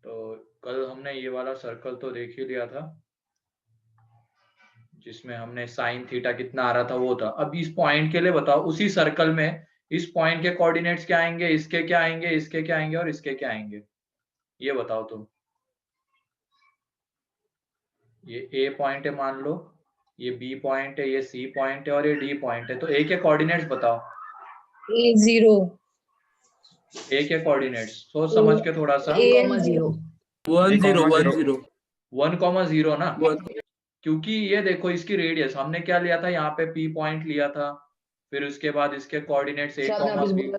तो कल हमने ये वाला सर्कल तो देख ही लिया था, जिसमें हमने साइन थीटा कितना आ रहा था वो था। अब इस पॉइंट के लिए बताओ, उसी सर्कल में इस पॉइंट के कोऑर्डिनेट्स क्या आएंगे, इसके क्या आएंगे, इसके क्या आएंगे और इसके क्या आएंगे, ये बताओ तुम। ये ए पॉइंट है मान लो, ये बी पॉइंट है, ये सी पॉइंट है और ये डी पॉइंट है। तो ए के कोऑर्डिनेट्स बताओ। ए 0, ए के कोऑर्डिनेट्स सोच समझ के थोड़ा सा। 0 1 0 1 0 1,0 ना, क्योंकि ये देखो इसकी रेडियस हमने क्या लिया था, यहाँ पे पी पॉइंट लिया था, फिर उसके बाद इसके कोऑर्डिनेट्स ए कॉमा बी।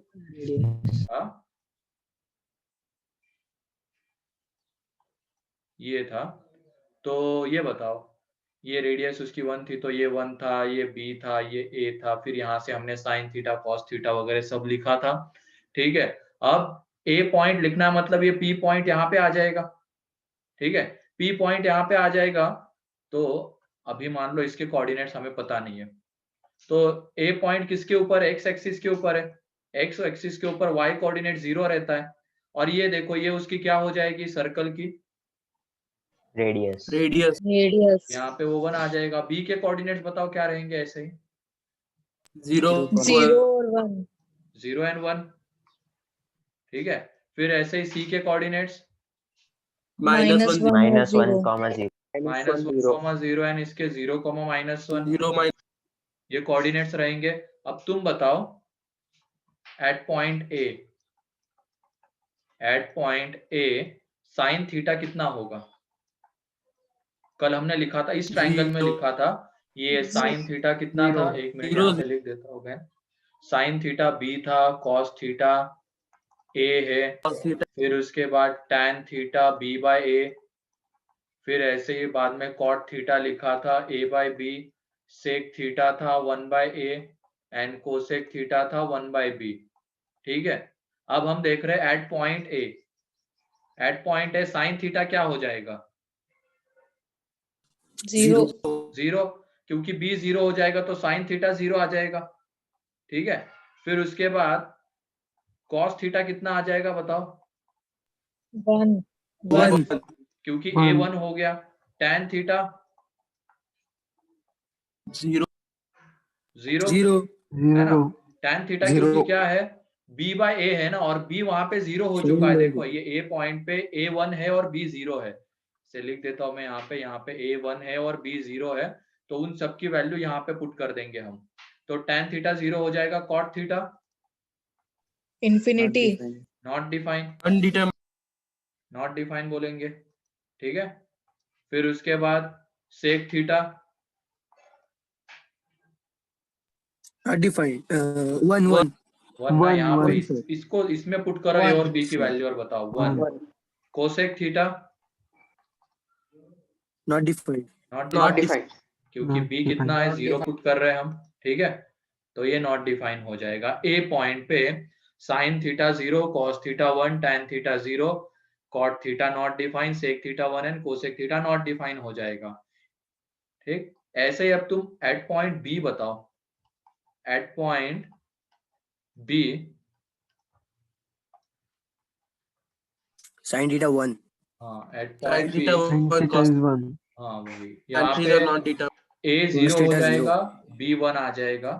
ये था। तो ये बताओ, ये रेडियस उसकी 1 थी, तो ये 1 था, ये बी था, ये ए था, फिर यहाँ से हमने साइन थीटा कॉस थीटा वगैरह सब लिखा था। ठीक है, अब ए पॉइंट लिखना है, मतलब ये पी पॉइंट यहाँ पे आ जाएगा। ठीक है, पी पॉइंट यहाँ पे आ जाएगा। तो अभी मान लो इसके कोऑर्डिनेट्स हमें पता नहीं है, तो ए पॉइंट किसके ऊपर है, एक्स एक्सिस के ऊपर है, एक्स एक्सिस के ऊपर वाई कोऑर्डिनेट 0 रहता है। और ये देखो, ये उसकी क्या हो जाएगी, सर्कल की रेडियस। यहाँ पे वो 1 आ जाएगा। बी के कोऑर्डिनेट्स बताओ क्या रहेंगे, ऐसे ही 0 और 1, 0 एंड 1। ठीक है, फिर ऐसे ही सी के कोऑर्डिनेट्स -1 -1, -1, -1, एंड इसके 0, -1 0 ये कोऑर्डिनेट्स रहेंगे। अब तुम बताओ, at point A sine theta कितना होगा। कल हमने लिखा था, इस ट्रायंगल में लिखा था, ये साइन थीटा कितना था, एक मिनट यहाँ पे लिख देता हूँ मैं। साइन थीटा बी था, कॉस थीटा ए है, फिर उसके बाद tan theta B by A, फिर ऐसे ही बाद में कॉट थीटा लिखा था A by B, sec theta था 1 by A and cosec theta था 1 बाय बी। ठीक है, अब हम देख रहे हैं at point A sine theta क्या हो जाएगा, 0, क्योंकि बी 0 हो जाएगा तो साइन थीटा 0 आ जाएगा। ठीक है, फिर उसके बाद कॉस थीटा कितना आ जाएगा बताओ, 1 क्योंकि ए 1 हो गया। टैन थीटा 0 है ना, टैन थीटा क्योंकि क्या है, बी बाय ए है ना, और बी वहां पे 0 हो चुका है। देखो ये ए पॉइंट पे ए 1 है और बी 0 है, से लिख देता हूं मैं यहाँ पे ए 1 है और बी 0 है, तो उन सब की वैल्यू यहाँ पे पुट कर देंगे हम। तो टैन थीटा 0 हो जाएगा। Cot theta infinity, not define बोलेंगे। ठीक है, फिर उसके बाद सेक थीटा 1 ना, यहाँ पे इसको इसमें पुट करो ए और बी की वैल्यू और बताओ 1। कोसेक थीटा नॉट डिफाइंड, क्योंकि बी कितना है 0 पुट कर रहे हैं हम। ठीक है, तो ये नॉट डिफाइन हो जाएगा। ए पॉइंट पे sine theta 0, cos theta 1, tan theta 0, cot theta not define, sec theta 1 and cosec theta not define हो जाएगा। ठीक, ऐसे ही अब तुम एट पॉइंट बी बताओ, at point B sine theta 1, हाँ एट पॉइंट बी, हाँ वही, यहाँ पे ए 0 हो जाएगा, बी 1 आ जाएगा।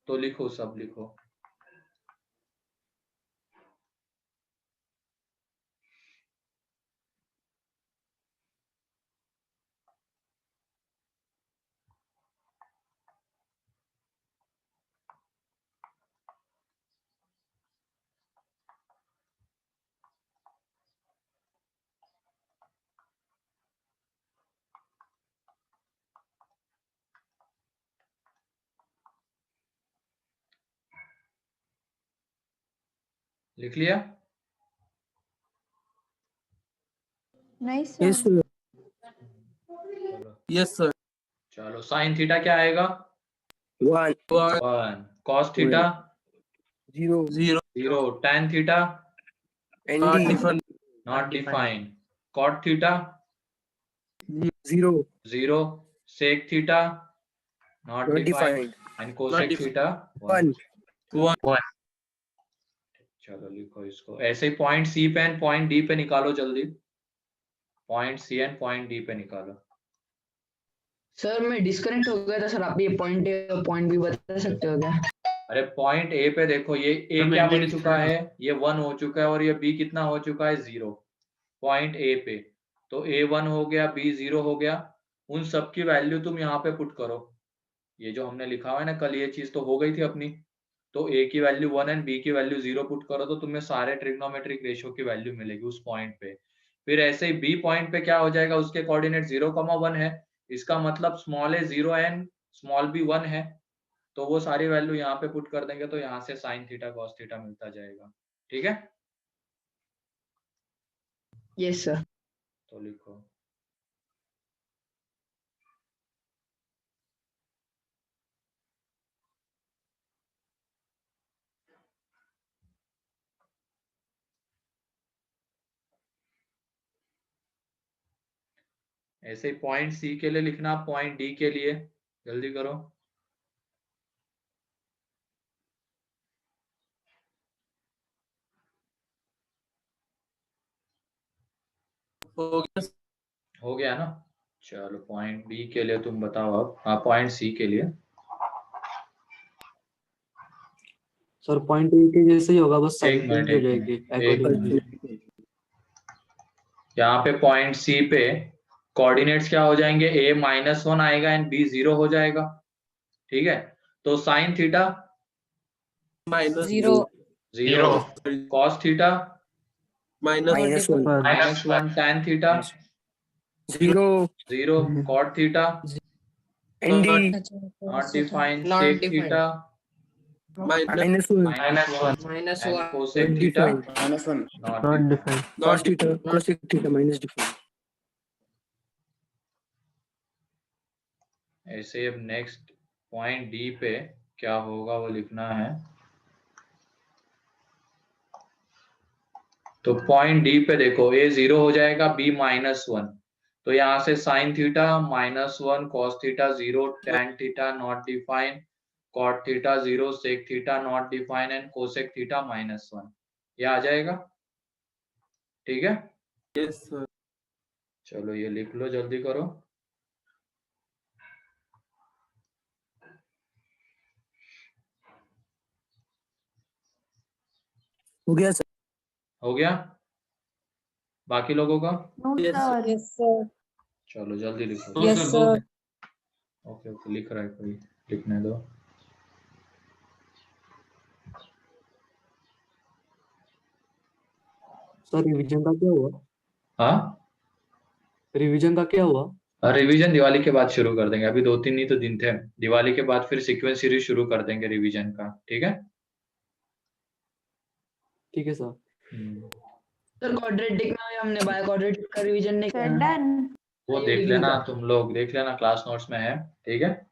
तो लिखो, सब लिखो। लिख लिया? नहीं सर, यस सर। चलो, साइन थीटा क्या आएगा, 1, 1। Cos theta 0, tan theta not defined, cot theta 0, sec theta not defined and cosec theta 1। चलो लिखो इसको ऐसे ही, पॉइंट सी पे एंड पॉइंट डी पे निकालो जल्दी। Point C and point D पे निकालो। सर मैं डिस्कनेक्ट हो गया था सर, आप ये पॉइंट ए और पॉइंट बी बता सकते हो क्या? अरे पॉइंट ए पे देखो, ये ए क्या बन चुका है, ये 1 हो चुका है, और ये बी कितना हो चुका है, 0 पॉइंट ए पे। तो ए 1 हो गया, बी 0 हो गया। उन सब की वैल्यू तुम यहाँ पे पुट करो। ये जो हमने लिखा हुआ है ना कल, ये चीज तो हो गई थी अपनी। तो ए की वैल्यू 1 एंड बी की वैल्यू 0 पुट करो तो तुम्हें सारे ट्रिग्नोमेट्रिक रेशियो की वैल्यू मिलेगी उस पॉइंट पे। फिर ऐसे ही बी पॉइंट पे क्या हो जाएगा, उसके कोऑर्डिनेट 0,1 है, इसका मतलब small A 0 and small B 1 है। तो वो सारी वैल्यू यहाँ पे पुट कर देंगे तो यहाँ से साइन थीटा कॉस थीटा मिलता जाएगा। ठीक है, यस सर। तो लिखो ऐसे ही पॉइंट सी के लिए लिखना, पॉइंट डी के लिए जल्दी करो। हो गया ना? चलो पॉइंट बी के लिए तुम बताओ अब। हाँ पॉइंट सी के लिए सर पॉइंट ए के जैसे ही होगा, बस एक साइन मिनट चेंज हो जाएगी अकॉर्डिंग। यहाँ पे पॉइंट सी पे कोऑर्डिनेट्स क्या हो जाएंगे, a -1 आएगा एंड b 0 हो जाएगा। ठीक है, तो sine theta zero 0, cos theta -1 -1, tan theta 0 0, cot theta and D not defined, Not sec defined. Theta -1 and cosec theta not defined. cos theta cosec theta minus defined. ऐसे अब next point D पे क्या होगा वो लिखना है। तो point D पे देखो, a 0 हो जाएगा, b -1, तो यहाँ से sign theta -1, cos theta 0, tan theta not defined, cot theta 0, sec theta not defined and cosec theta -1, ये आ जाएगा। ठीक है, यस सर। चलो ये लिख लो, जल्दी करो। हो गया सर? हो गया बाकी लोगों का? यस सर चलो जल्दी लिखो। यस सर ओके ओके, लिख रहा है कोई, लिखने दो। सर रिवीजन का क्या हुआ? हाँ रिवीजन का क्या हुआ? रिवीजन दिवाली के बाद शुरू कर देंगे, अभी 2-3 ही तो दिन थे। दिवाली के बाद फिर सीक्वेंस सीरीज शुरू कर देंगे रिवीजन का। ठीक है, ठीक है सर। सर क्वाड्रेटिक में हमने बाय क्वाड्रेटिक का रिवीजन नहीं सर किया। डन वो देख लेना, तुम लोग देख लेना, क्लास नोट्स में है। ठीक है,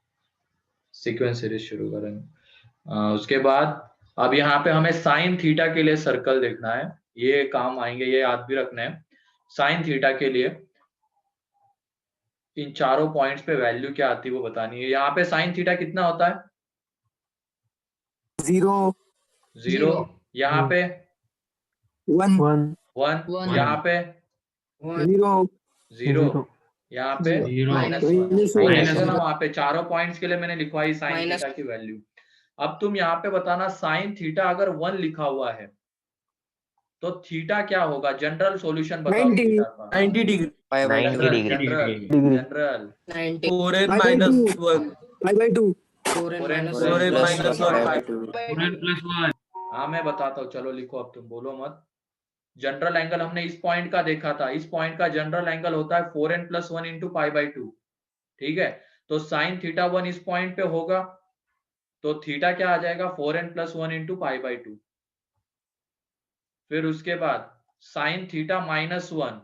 सीक्वेंस सीरीज शुरू करेंगे। उसके बाद अब यहाँ पे हमें साइन थीटा के लिए सर्कल देखना है, ये काम आएंगे, ये याद भी रखना है। साइन थीटा के लिए इन चारों पॉइंट्स पे वैल्यू क्या आती है वो बतानी है। यहाँ पे साइन थीटा कितना होता है, 0 यहाँ पे 1 1, यहाँ पे 0, यहाँ पे -1 वहाँ पे चारों पॉइंट्स के लिए मैंने लिखवाई साइन थीटा की वैल्यू। अब तुम यहाँ पे बताना, साइन थीटा अगर 1 लिखा हुआ है तो थीटा क्या होगा, जनरल सॉल्यूशन बताओ 90 थीटा का। 90 degree 90 degree. General 4n Pi by minus 2. 1 pi by 2 4n plus minus 1 1 हाँ मैं बताता हूँ, चलो लिखो, अब तुम बोलो मत। जनरल एंगल हमने इस पॉइंट का देखा था, इस पॉइंट का जनरल एंगल होता है 4n+1 इंटू π/2। ठीक है, तो साइन थीटा 1 इस पॉइंट पे होगा तो थीटा क्या आ जाएगा, 4n+1 इंटू π/2। फिर उसके बाद साइन थीटा -1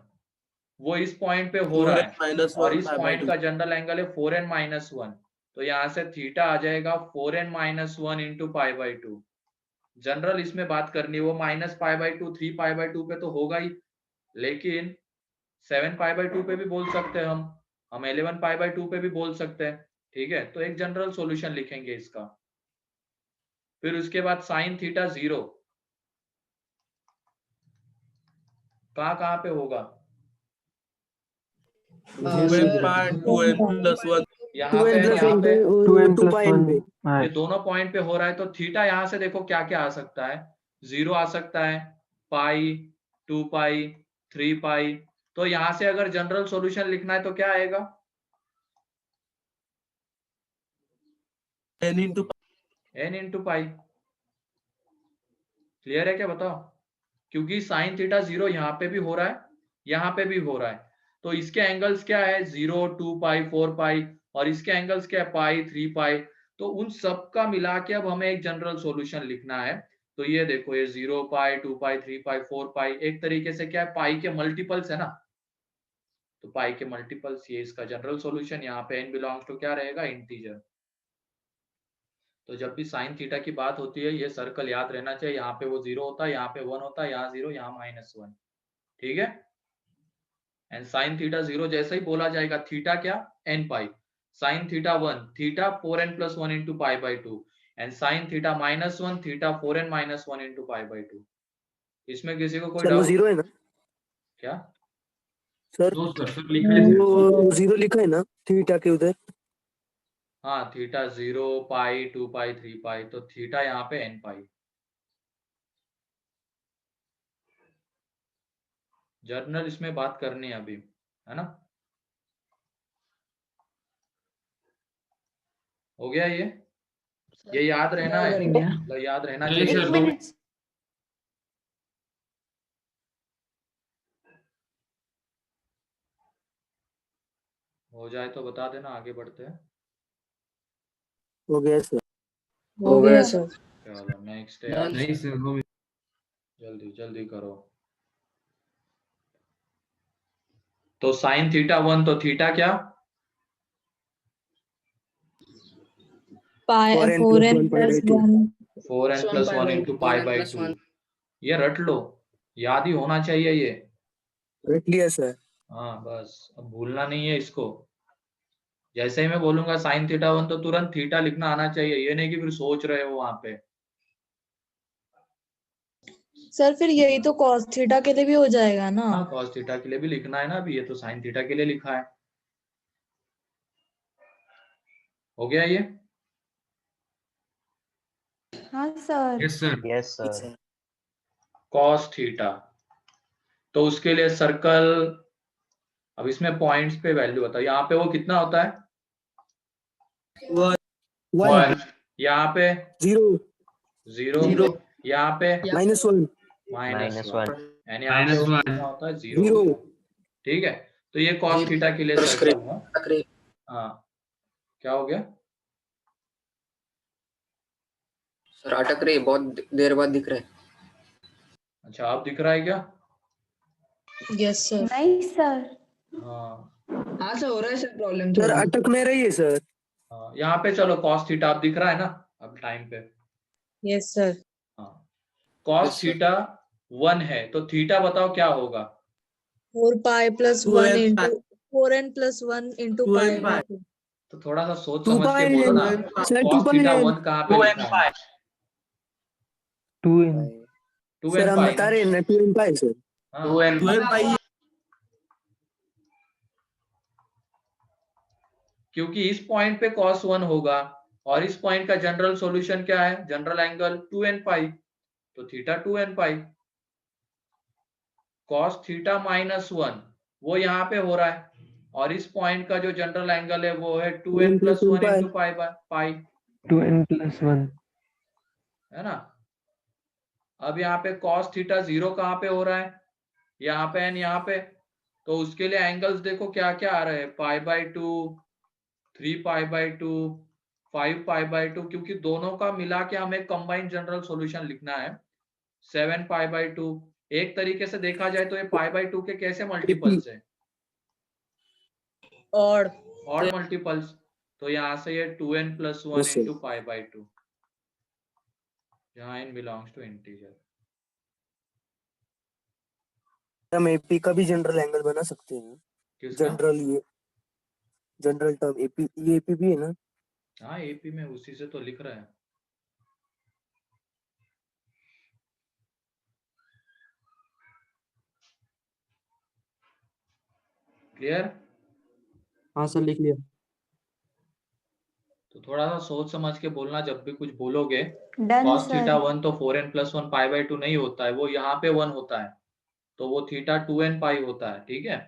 वो इस पॉइंट पे हो रहा 4n है minus और 1 इस pi by पॉइंट 2 का जनरल एंगल है 4n-1, तो यहाँ से थीटा आ जाएगा 4n-1 इंटू π/2। जनरल इसमें बात करनी है, वो -π/2 3π/2 पे तो होगा ही, लेकिन 7π/2 पे भी बोल सकते हैं हम 11π/2 पे भी बोल सकते हैं। ठीक है, तो एक जनरल सॉल्यूशन लिखेंगे इसका। फिर उसके बाद साइन थीटा 0 कहाँ पे होगा, यहाँ 2n पे plus यहाँ 1 पे पे 2n 2 plus pi 1 n पे ये दोनों पॉइंट पे हो रहा है, तो थीटा यहाँ से देखो क्या क्या आ सकता है, 0 आ सकता है, पाई, 2 पाई, 3 पाई। तो यहाँ से अगर जनरल सॉल्यूशन लिखना है तो क्या आएगा, n into n into pi. Clear है क्या, बताओ? क्योंकि साइन थीटा 0 यहाँ पे भी हो रहा है, यहाँ पे भी हो रहा है, तो इसके एंगल्स क्या है, 0, 2 पाई, 4 पाई, और इसके एंगल्स क्या है, पाई, 3 पाई। तो उन सब का मिला के अब हमें एक जनरल सॉल्यूशन लिखना है। तो ये देखो, ये 0 पाई, 2 पाई, 3 पाई, 4 पाई एक तरीके से क्या है, पाई के मल्टीपल्स है ना, तो पाई के मल्टीपल्स, ये इसका जनरल सॉल्यूशन। यहाँ पे n बिलोंग्स टू क्या रहेगा, इंटीजर। तो जब भी साइन थीटा की बात होती है, ये सर्कल याद रहना चाहिए, यहाँ पे वो 0 होता है, यहाँ पे 1 होता है, यहाँ 0, यहाँ -1। ठीक है। एंड साइन थीटा 0 जैसे ही बोला जाएगा, थीटा क्या, n pi, sign theta 1, theta 4n + 1 into pi by 2, and sign theta -1, theta 4n - 1 into pi by 2। इसमें किसी को कोई सर वो डाउट? 0 है ना क्या? सर? सर लिखा है सर। वो 0 लिखा है ना थीटा के उधर? हाँ, थीटा 0 पाई, 2 पाई, 3 पाई, तो थीटा यहाँ पे n पाई। जर्नल इसमें बात करनी है अभी, है ना? हो गया ये याद रहना क्या है, करेंगे? मतलब याद रहना नहीं चाहिए। सर, 2 हो जाए तो बता देना, आगे बढ़ते हैं। हो गया सर। हो गया सर। चलो नेक्स्ट है यार, नहीं सर, हो गया। जल्दी जल्दी करो। तो साइन थीटा 1, तो थीटा क्या, 4n 4n + 1 pi by plus 2 1। 4n + 1 into pi by 2। ये रट लो, याद ही होना चाहिए ये। रट लिया सर। हाँ बस, अब भूलना नहीं है इसको। जैसे ही मैं बोलूंगा साइन थीटा 1, तो तुरंत थीटा लिखना आना चाहिए, ये नहीं कि फिर सोच रहे हो वहां पे। सर फिर यही तो cos थीटा के लिए भी हो जाएगा ना? हाँ, cos थीटा के लिए भी लिखना है ना, अभी ये तो साइन थीटा के लिए लिखा है। हो गया ये? हाँ sir. Yes sir. Yes, sir. cos theta, तो उसके लिए सर्कल, अब इसमें पॉइंट्स पे वैल्यू बताओ। यहाँ पे वो कितना होता है, 1 यहाँ पे 0 0, यहाँ पे -1 -1, यानी यहाँ पे वो -1 कितना होता है, 0 0 होता है। ठीक है, तो ये cos थीटा के लिए सर्कल हुआ। हाँ, क्या हो गया? सर अटक रही है, बहुत देर बाद दिख रहा है। अच्छा, आप दिख रहा है क्या? Yes sir. नहीं सर। हाँ हाँ सर, हो रहा है सर प्रॉब्लम सर थोड़ा। अटक नहीं रही है सर। हाँ, यहाँ पे चलो cos थीटा आप दिख रहा है ना, अब टाइम पे। Yes sir. हाँ, cos Yes, sir. थीटा 1 है, तो थीटा बताओ क्या होगा? 4 pi plus 1 into 4n plus 1 into pi by 2। तो थोड़ा सा सोच 2 समझ के pi बोलो ना। सर 2 cos pi थीटा 1 कहाँ पे लिखा है? 2n 2n सर हम पाई बता ना? रहे हैं ना 2n pi सर। हाँ, 2n पाई। क्योंकि इस पॉइंट पे cos 1 होगा, और इस पॉइंट का जनरल सॉल्यूशन क्या है, जनरल एंगल 2n पाई, तो थीटा 2n पाई। cos थीटा -1 वो यहाँ पे हो रहा है, और इस पॉइंट का जो जनरल एंगल है वो है 2n 2n + 1 pi into pi, 2n + 1 है ना? अब यहाँ पे cos थीटा 0 कहाँ पे हो रहा है, यहाँ पे एंड यहाँ पे, तो उसके लिए एंगल्स देखो क्या क्या आ रहे हैं, पाई by 2, 3 pi by 2, 5 pi by 2, क्योंकि दोनों का मिला के हमें कंबाइंड जनरल सॉल्यूशन लिखना है, 7 पाई बाई 2। एक तरीके से देखा जाए तो ये पाई बाई 2 के कैसे मल्टीपल्स है, और ऑड मल्टीपल्स। तो यहाँ से ये 2n + 1 Yes, sir. Into pi by 2, जहाँ n बिलोंग्स टू इंटीजर। हम एपी का भी जनरल एंगल बना सकते हैं। किसका? जनरल ये जनरल टर्म एपी, ये एपी भी है ना? हाँ, एपी में उसी से तो लिख रहा है। क्लियर? हाँ सर लिख लिया। तो थोड़ा सा सोच समझ के बोलना जब भी कुछ बोलोगे। Done cos sir. थीटा 1 तो 4n+1 π/2 नहीं होता है, वो यहाँ पे 1 होता है, तो वो थीटा 2n पाई होता है। ठीक है,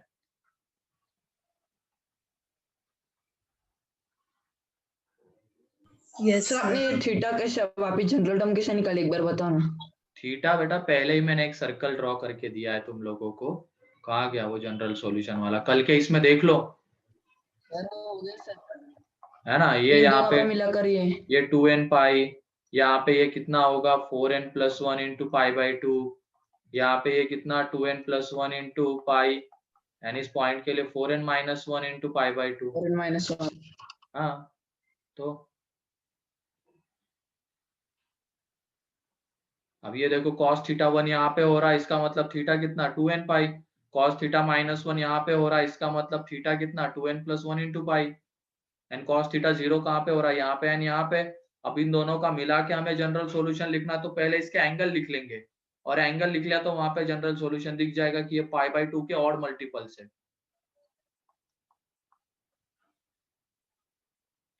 Yes, सर sir. आपने थीटा कैसे वापिस जनरल टर्म कैसे निकाले एक बार बताओ ना। थीटा बेटा पहले ही मैंने एक सर्कल ड्रॉ करके दिया है तुम लोगों को। कहाँ गया वो जनरल सॉल्यूशन वाला? कल के इसमें देख लो, है ना। ये यहाँ पे मिलाकर ये 2n पाई, यहाँ पे ये कितना होगा 4n+1 × π/2, यहाँ पे ये कितना 2n+1 × पाई, यानी इस पॉइंट के लिए 4n-1 × π/2। -1 हाँ, तो अब ये देखो cos थीटा 1 यहाँ पे हो रहा है, इसका मतलब थीटा कितना 2n पाई। cos थीटा -1 यहाँ पे हो रहा है, इसका मतलब थीटा कितना 2n+1 × pi. And cos theta 0 कहाँ पे हो रहा है? यहाँ पे एंड यहाँ पे। अब इन दोनों का मिला के हमें जनरल सॉल्यूशन लिखना, तो पहले इसके एंगल लिख लेंगे, और एंगल लिख लिया तो वहां पे जनरल सॉल्यूशन दिख जाएगा कि ये π/2 के ऑड मल्टीपल्स है।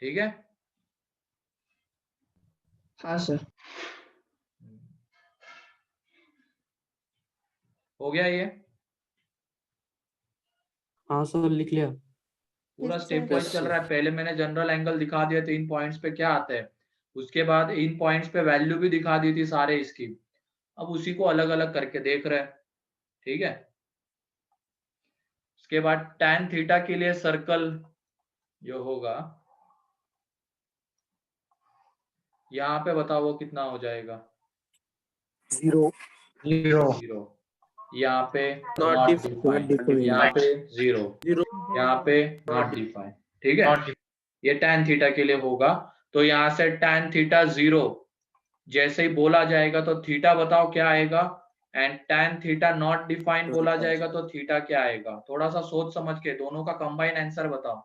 ठीक है, हाँ सर। हो गया ये हाँ सर लिख लिया। पूरा Yes, स्टेप sir. वाइज चल रहा है। पहले मैंने जनरल एंगल दिखा दिया था इन पॉइंट्स पे क्या आता है, उसके बाद इन पॉइंट्स पे वैल्यू भी दिखा दी थी सारे इसकी। अब उसी को अलग अलग करके देख रहे हैं। ठीक है, उसके बाद tan थीटा के लिए सर्कल जो होगा यहाँ पे बताओ वो कितना हो जाएगा? 0 0। यहाँ पे Not नॉट defined. डिफाइंड, यहाँ पे 0, यहाँ पे नॉट डिफाइंड। ठीक है, ये tan थीटा के लिए होगा। तो यहाँ से tan थीटा 0 जैसे ही बोला जाएगा तो थीटा बताओ क्या आएगा, and tan theta not defined बोला जाएगा तो थीटा क्या आएगा? थोड़ा सा सोच समझ के दोनों का कंबाइन आंसर बताओ।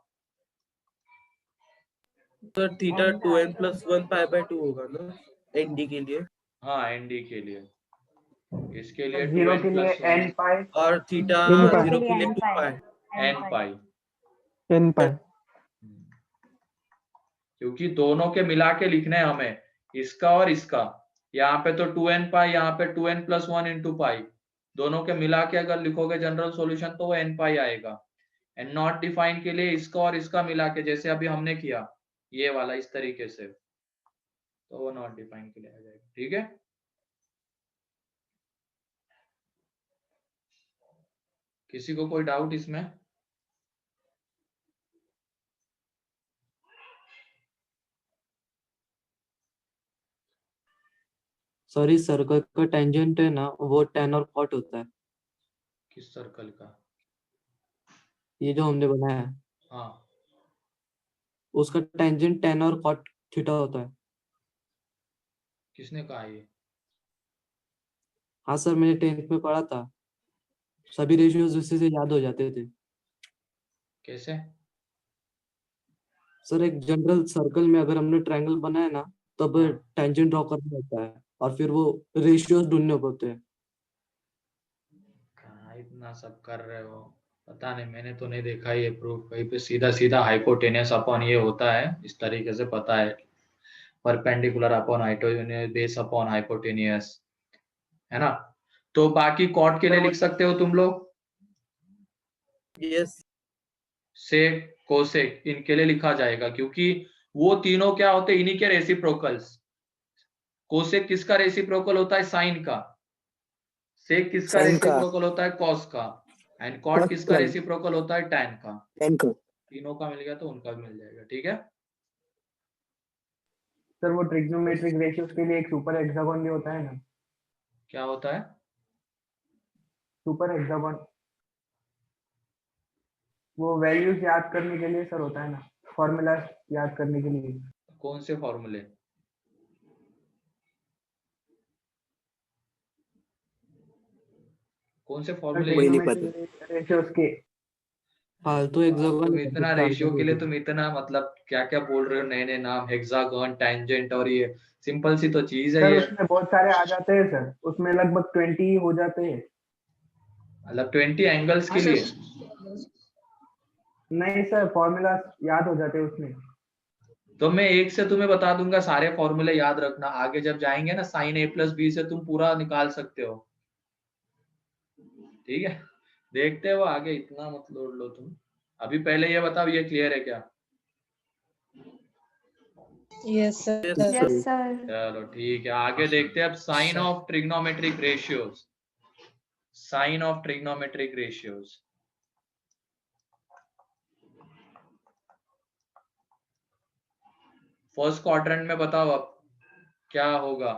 सर थीटा 2n+1 π/2 होगा ना एनडी के लिए, हाँ, एनडी के लिए, इसके लिए 0 के लिए 2n+1 n पाई और थीटा Zero 0 के के लिए लिए 2 पाई। n पाई, n पाई। क्योंकि दोनों के मिला के लिखने हैं हमें, इसका और इसका। यहाँ पे तो 2n पाई, यहाँ पे 2n+1 × पाई, दोनों के मिला के अगर लिखोगे जनरल सॉल्यूशन तो वो n पाई आएगा। एंड नॉट डिफाइन के लिए इसका और इसका मिला के, जैसे अभी हमने किया ये वाला इस तरीके से, तो वो नॉट डिफाइन के लिए आ जाएगा। ठीक है, किसी को कोई डाउट इसमें? सर इस सर्कल का टेंजेंट है ना वो tan और cot होता है। किस सर्कल का? ये जो हमने बनाया है हाँ, उसका टेंजेंट tan और cot थीटा होता है। किसने कहा ये? हाँ सर मैंने 10th में पढ़ा था, सभी रेशियोज उसी से याद हो जाते थे। कैसे? सर एक जनरल सर्कल में अगर हमने ट्रायंगल बनाया ना तब हाँ। टेंजेंट ड्रॉ करना होता है और फिर वो रेशियोज ढूंढने होते हैं। कहाँ इतना सब कर रहे हो? पता नहीं, मैंने तो नहीं देखा ये प्रूफ कहीं पे। सीधा सीधा हाइपोटेनियस अपॉन ये होता है, इस तरीके से पता है, perpendicular upon hypotenuse, base upon hypotenuse, है ना। तो बाकी कॉट के लिए लिख सकते हो तुम लोग, यस सेक कोसेक इनके लिए लिखा जाएगा, क्योंकि वो तीनों क्या होते हैं, इन्हीं के रेसिप्रोकल्स। कोसेक किसका रेसिप्रोकल होता है? साइन का। सेक किसका Sin का। रेसिप्रोकल होता है? कॉस का। एंड कॉट Cos किसका का। रेसिप्रोकल होता है? टैन का। tan का। तीनों का मिल गया तो उनका भी मिल जाएगा। ठीक है, सर वो ट्रिग्नोमेट्रिक रेशियोज के लिए एक सुपर हेक्सागोन भी होता है ना। क्या होता है? सुपर हेक्सागोन वो वैल्यूज याद करने के लिए सर होता है ना, फॉर्मूला याद करने के लिए। कौन से फॉर्मूले? कौन से फॉर्मूले? वही नहीं पता। रेशियोज के फालतू तुम हेक्सागन इतना रेशियो के लिए तुम इतना मतलब क्या क्या बोल रहे हो, नए नए नाम, हेक्सागन, टेंजेंट, और ये सिंपल सी तो चीज है सर ये। उसमें बहुत सारे आ जाते हैं सर, उसमें लगभग 20 हो जाते हैं। मतलब 20 एंगल्स के लिए? नहीं सर, फॉर्मूला याद हो जाते उसमें। तो मैं एक से तुम्हें बता दूंगा, सारे फॉर्मूले याद रखना, आगे जब जाएंगे ना साइन ए प्लस बी से तुम पूरा निकाल सकते हो। ठीक है, देखते हो आगे, इतना मत लोड लो तुम। अभी पहले ये बताओ, ये क्लियर है क्या? Yes, sir. Yes, sir. चलो ठीक है, आगे देखते हैं अब sine of trigonometric ratios. Sine of trigonometric ratios. First quadrant में बताओ अब क्या होगा?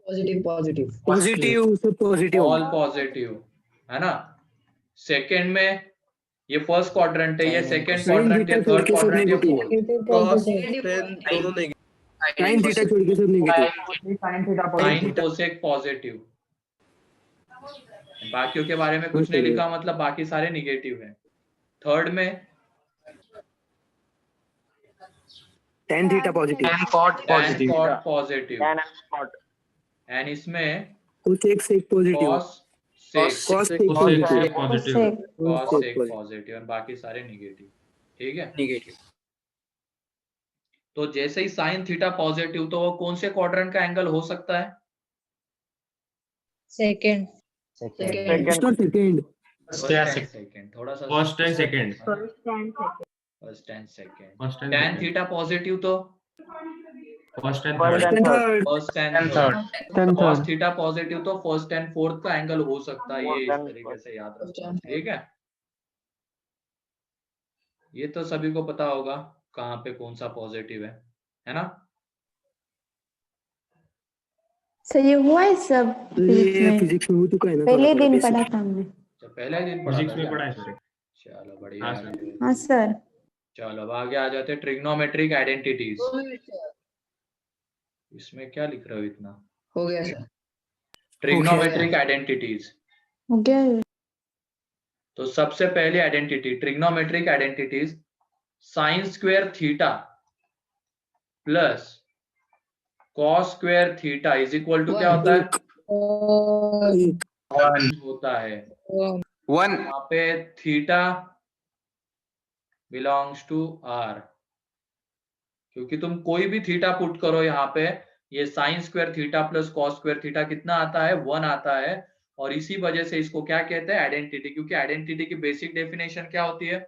पॉजिटिव पॉजिटिव पॉजिटिव, सब पॉजिटिव। ऑल पॉजिटिव है ना। सेकंड में ये फर्स्ट क्वाड्रेंट है, ये सेकंड क्वाड्रेंट, ये थर्ड क्वाड्रेंट, ये फोर्थ। cos tan दोनों नेगेटिव। साइन थीटा छोड़ के सब negative. Sine theta sine cosec positive. बाकियों के बारे में कुछ नहीं लिखा, मतलब बाकी सारे निगेटिव हैं। थर्ड में tan theta positive. tan cot positive, and इसमें cosec sec positive. cos sec Cosec. Positive, और बाकी सारे निगेटिव। ठीक है, नेगेटिव। तो जैसे ही साइन थीटा पॉजिटिव, तो वो कौन से क्वाड्रेंट का एंगल हो सकता है? Second. Second second. सेकंड, थोड़ा सा first and second. First and second. tan theta positive तो first and third. First and third. cos theta positive तो फर्स्ट एंड फोर्थ का एंगल हो सकता है, ये इस तरीके से याद रखना। ठीक है, ये तो सभी को पता होगा कहाँ पे कौन सा पॉजिटिव है ना। सर ये हुआ है सब फिजिक्स ये में, फिजिक्स में हो चुका है ना। पहले थोड़ा दिन basic। पढ़ा था हमने। तो पहला ही दिन पढ़ा फिजिक्स था में क्या? पढ़ा है सर। चलो बढ़िया हाँ, है। हाँ सर। चलो अब आगे आ जाते हैं ट्रिग्नोमेट्रिक आइडेंटिटीज। इसमें क्या लिख रहे हो इतना? हो गया सर। Trigonometric identities. हो गया है। तो सबसे पहली identity, trigonometric identities, sine square theta plus cos square theta is equal to क्या होता है? होता है 1 यहाँ पे थीटा बिलोंग्स टू आर, क्योंकि तुम कोई भी थीटा पुट करो यहाँ पे, ये sine square theta plus cos square theta कितना आता है? 1 आता है। और इसी वजह से इसको क्या कहते हैं? आइडेंटिटी। क्योंकि आइडेंटिटी की बेसिक डेफिनेशन क्या होती है?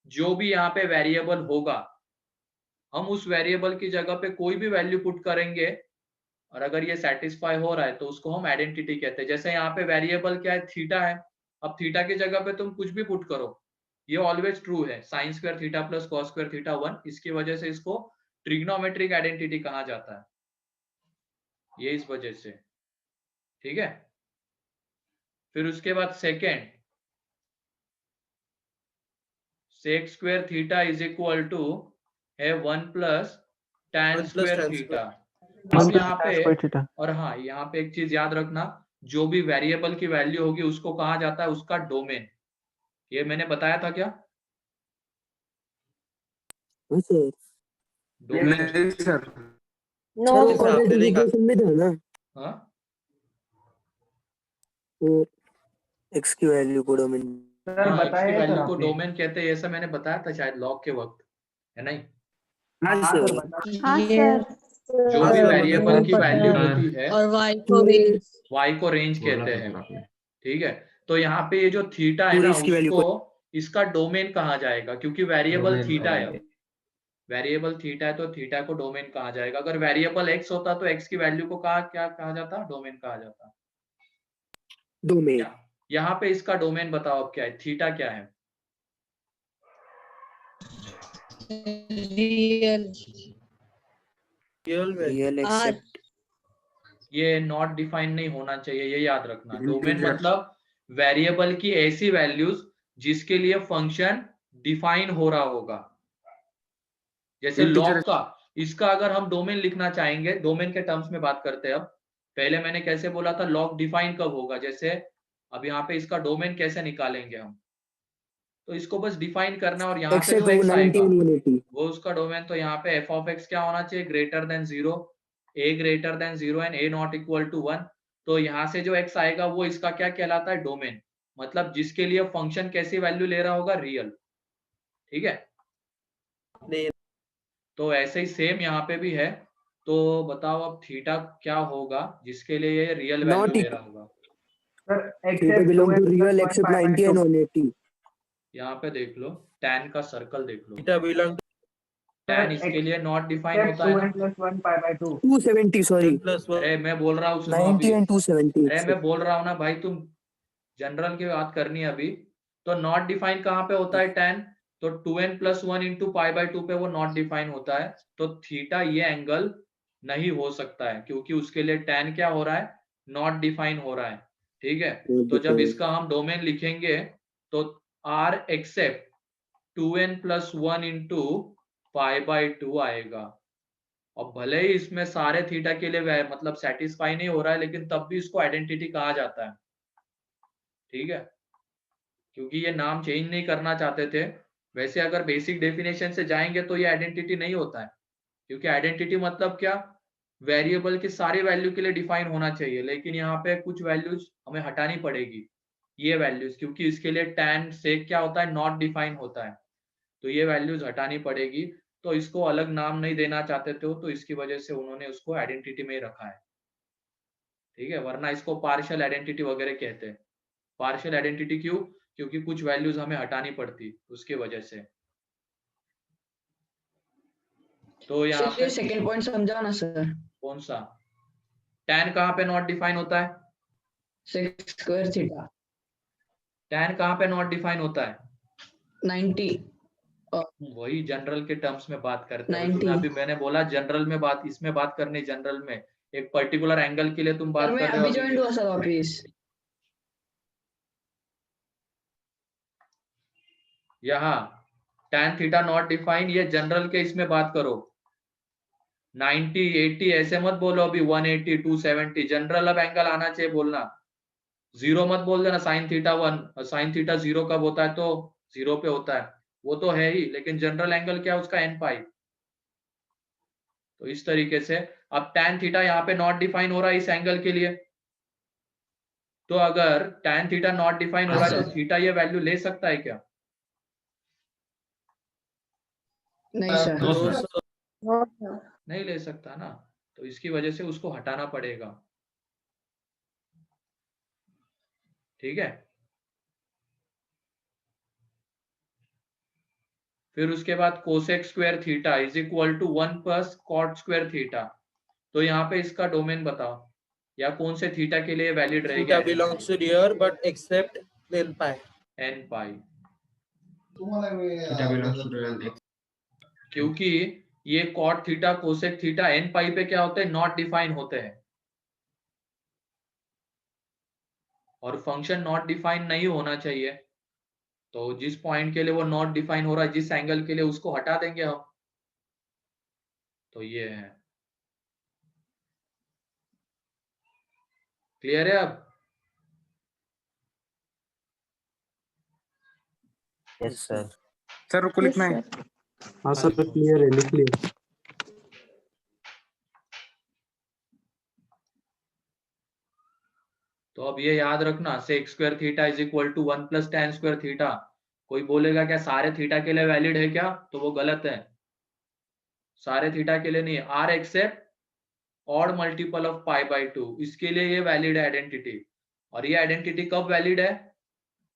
जो भी यहाँ पे वेरिएबल होगा, हम उस वेरिएबल की जगह पे कोई भी वैल्यू पुट करेंगे, और अगर ये सेटिस्फाई हो रहा है तो उसको हम आइडेंटिटी कहते हैं। जैसे यहाँ पे वेरिएबल क्या है? थीटा है। अब थीटा की जगह पे तुम कुछ भी पुट करो, ये ऑलवेज ट्रू है। Sign square theta plus cos square theta 1, इसकी वजह से इसको ट्रिग्नोमेट्रिक आइडेंटिटी कहा जाता है, ये इस वजह से। ठीक है, फिर उसके बाद second, sec square theta is equal to है 1 प्लस tan स्क्वायर थीटा। अब यहाँ पे, और हाँ यहाँ पे एक चीज याद रखना, जो भी वेरिएबल की वैल्यू होगी उसको कहा जाता है उसका डोमेन। ये मैंने बताया था क्या? डोमेन। सर में था ना। हाँ, एक्स की वैल्यू को डोमेन। हाँ, x की वैल्यू को डोमेन कहते हैं, ये सब मैंने बताया था शायद लॉग के वक्त, है नहीं? हाँ सर। हाँ सर। जो भी वेरिएबल की वैल्यू होती है, और y को रेंज, y को रेंज कहते हैं। ठीक है, तो यहाँ पे ये जो थीटा है ना, इसकी value उसको इसका डोमेन कहा जाएगा, क्योंकि वेरिएबल थीटा है। वेरिएबल थीटा है तो थीटा को डोमेन कहा जाएगा। अगर वेरिएबल x होता तो x की वैल्यू को क्या कहा जाता? डोमेन कहा जाता। डोमेन। यहाँ पे इसका डोमेन बताओ अब क्या है? थीटा क्या है? Real except. ये नॉट डिफाइन नहीं होना चाहिए, ये याद रखना। डोमेन मतलब वेरिएबल की ऐसी वैल्यूज जिसके लिए फंक्शन डिफाइन हो रहा होगा। जैसे लॉग का, इसका अगर हम डोमेन लिखना चाहेंगे, डोमेन के टर्म्स में बात करते हैं अब। पहले मैंने कैसे बोला था लॉग डिफाइन कब होगा? जैसे अब यहाँ पे इसका डोमेन कैसे निकालेंगे हम? तो इसको बस डिफाइन करना, और यहाँ पे जो x आएगा वो उसका डोमेन। तो यहाँ पे f of x क्या होना चाहिए? Greater than 0, a greater than 0 and a not equal to 1। तो यहाँ से जो x आएगा वो इसका क्या कहलाता है? डोमेन। मतलब जिसके लिए फंक्शन कैसी वैल्यू ले रहा होगा? रियल। ठीक है। नहीं तो ऐसे ही सेम यहाँ पे भी है। तो बताओ अब थीटा क्या होगा जिसके लिए ये रियल वैल्यू Not ले रहा होगा। Sir theta except belong to real except 90 and 180. यहाँ पे देख लो, tan का सर्कल देख लो, theta belong tan इसके लिए नॉट डिफाइन होता है ना। 2n+1 pi by 2. 270 sorry. to plus 1 अरे मैं बोल रहा हूँ, सुनो 90 अभी, and 270. अरे मैं बोल रहा हूँ ना भाई, तुम जनरल की बात करनी है अभी। तो नॉट डिफाइन कहाँ पे होता है tan? तो 2n+1 इंटू पाई बाई 2 पे वो नॉट डिफाइन होता है। तो थीटा ये एंगल नहीं हो सकता है क्योंकि उसके लिए tan क्या हो रहा है, नॉट डिफाइन हो रहा है। ठीक है। तो जब इसका हम डोमेन लिखेंगे तो r except 2n+1 into pi by 2 आएगा। और भले ही इसमें सारे थीटा के लिए मतलब सेटिस्फाई नहीं हो रहा है, लेकिन तब भी इसको आइडेंटिटी कहा जाता है। ठीक है, क्योंकि ये नाम चेंज नहीं करना चाहते थे। वैसे अगर बेसिक डेफिनेशन से जाएंगे तो ये आइडेंटिटी नहीं होता है, क्योंकि आइडेंटिटी मतलब क्या, वेरिएबल की सारी वैल्यू के लिए डिफाइन होना चाहिए, लेकिन यहाँ पे कुछ वैल्यूज हमें हटानी पड़ेगी, ये वैल्यूज, क्योंकि इसके लिए tan सेक क्या होता है, नॉट डिफाइन होता है। तो ये वैल्यूज हटानी पड़ेगी। तो इसको अलग नाम नहीं देना चाहते थे, तो इसकी वजह से उन्होंने उसको आइडेंटिटी में ही रखा है। ठीक है, वरना इसको पार्शियल आइडेंटिटी वगैरह कहते हैं। पार्शियल आइडेंटिटी क्यों? क्योंकि कुछ वैल्यूज हमें हटानी पड़ती उसके वजह से। तो यहाँ पे सेकंड पॉइंट समझाओ ना सर। कौन सा? tan कहाँ पे नॉट डिफाइन होता है? sec square theta. tan कहाँ पे नॉट डिफाइन होता है? 90। वही जनरल के टर्म्स में बात करते हैं। 90। अभी मैंने बोला जनरल में बात, इसमें बात करनी जनरल में, एक पर्टिकुलर एंगल के लिए तुम बात मैं कर रहे हो। अभी ज्वाइन हुआ सर वापिस। यहाँ tan थीटा नॉट डिफाइन, ये जनरल के इसमें बात करो। 90 80 ऐसे मत बोलो अभी, 180 270 जनरल अब एंगल आना चाहिए बोलना। जीरो मत बोल देना, sin थीटा 1 sin थीटा 0 कब होता है, तो 0 पे होता है, वो तो है ही, लेकिन जनरल एंगल क्या है उसका, n पाई। तो इस तरीके से अब tan थीटा यहाँ पे नॉट डिफाइन हो रहा है इस एंगल के लिए। तो अगर tan थीटा नॉट डिफाइन हो रहा है तो थीटा ये वैल्यू ले सकता है क्या? नहीं सर। No sir. नहीं ले सकता ना, तो इसकी वजह से उसको हटाना पड़ेगा। ठीक है। फिर उसके बाद cosec square theta is equal to 1 plus cot square theta. तो यहाँ पे इसका डोमेन बताओ, या कौन से थीटा के लिए वैलिड रहेगा? theta belongs to real but except n pi. n pi, theta belongs to real x. क्योंकि ये cot theta cosec theta n pi पे क्या होते हैं, नॉट डिफाइन होते हैं। और फंक्शन नॉट डिफाइन नहीं होना चाहिए, तो जिस पॉइंट के लिए वो नॉट डिफाइन हो रहा है, जिस एंगल के लिए, उसको हटा देंगे हम। तो ये है, क्लियर है अब? Yes sir. सर रुको लिखना है। हाँ सर क्लियर है, लिख लिया। तो अब ये याद रखना, sec square theta is equal to 1 plus tan square theta. कोई बोलेगा क्या सारे थीटा के लिए वैलिड है क्या, तो वो गलत है। सारे थीटा के लिए नहीं, r except odd multiple of pi by 2, इसके लिए ये वैलिड है आइडेंटिटी। और ये आइडेंटिटी कब वैलिड है,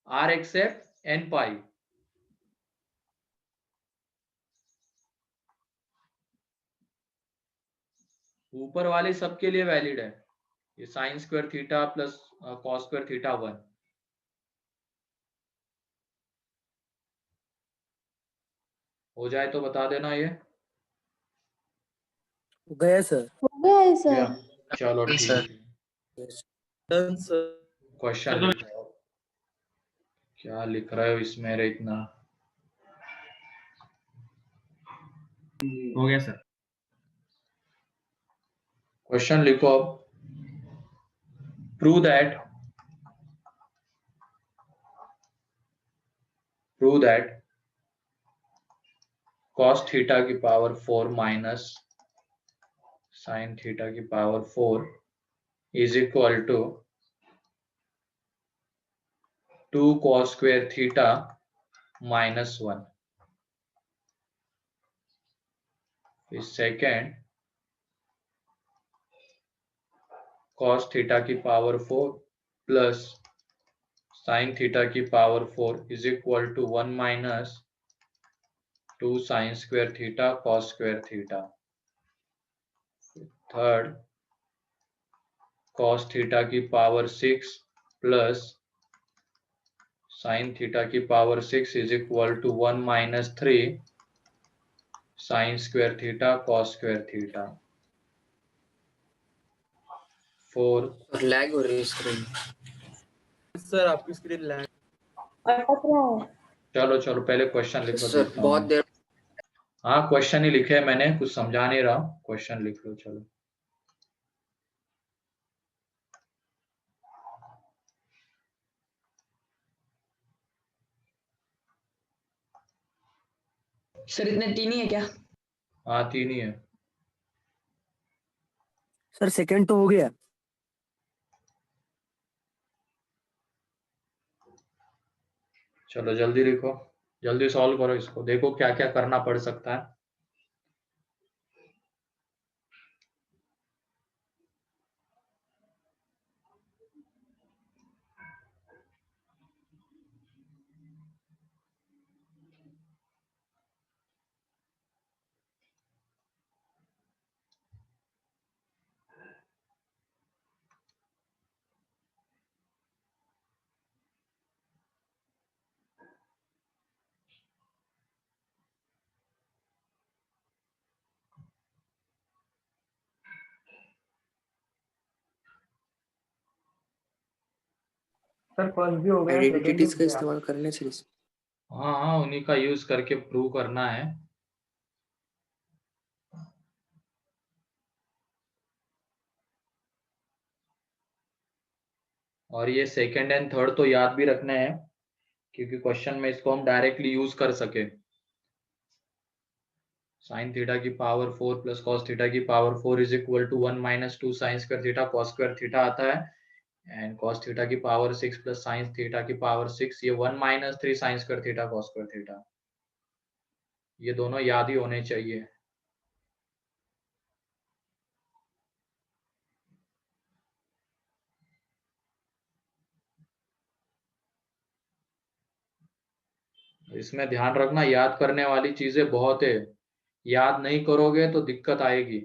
r एक्सेप्ट n पाई। ऊपर वाले सबके लिए वैलिड है, ये sine square theta plus cos square theta 1। हो जाए तो बता देना ये। गया सर। हो गया है सर। चलो ठीक है, Done sir. क्वेश्चन लिखो। क्या लिख रहे हो इसमें रे इतना? हो गया सर। क्वेश्चन लिखो अब। प्रूव दैट cos थीटा की पावर 4 माइनस sin थीटा की power 4 is equal to 2 cos square theta minus 1। Is second cos theta की पावर 4 प्लस sin थीटा की power 4 is equal to 1 minus 2 sin square theta cos square theta. Third cos theta की power 6 plus sin theta की power 6 is equal to 1 minus 3 sin square theta cos square theta. Fourth lag हो रही है screen. Sir आपकी screen lag. अटक रहा है। चलो चलो पहले क्वेश्चन लिख सर देता बहुत हूँ। देर हाँ क्वेश्चन ही लिखे हैं मैंने, कुछ समझा नहीं रहा, क्वेश्चन लिख लो चलो। सर इतने 3 ही है क्या? हाँ 3 ही है। सर सेकंड तो हो गया। चलो जल्दी लिखो, जल्दी सॉल्व करो इसको, देखो क्या क्या करना पड़ सकता है। सर फर्स्ट भी हो गया, सेकंड भी आइडेंटिटीज हो का गया। इस्तेमाल करने से हाँ हाँ उन्हीं का यूज करके प्रूव करना है। और ये सेकंड एंड थर्ड तो याद भी रखने हैं, क्योंकि क्वेश्चन में इसको हम डायरेक्टली यूज कर सके। साइन थीटा की पावर 4 प्लस कॉस थीटा की power 4 is equal to 1 minus 2 sine square theta cos square theta आता है। एंड cos थीटा की पावर 6 प्लस sin थीटा की पावर 6, ये 1 minus 3 sin square theta cos square theta, ये दोनों याद ही होने चाहिए। इसमें ध्यान रखना, याद करने वाली चीजें बहुत है, याद नहीं करोगे तो दिक्कत आएगी।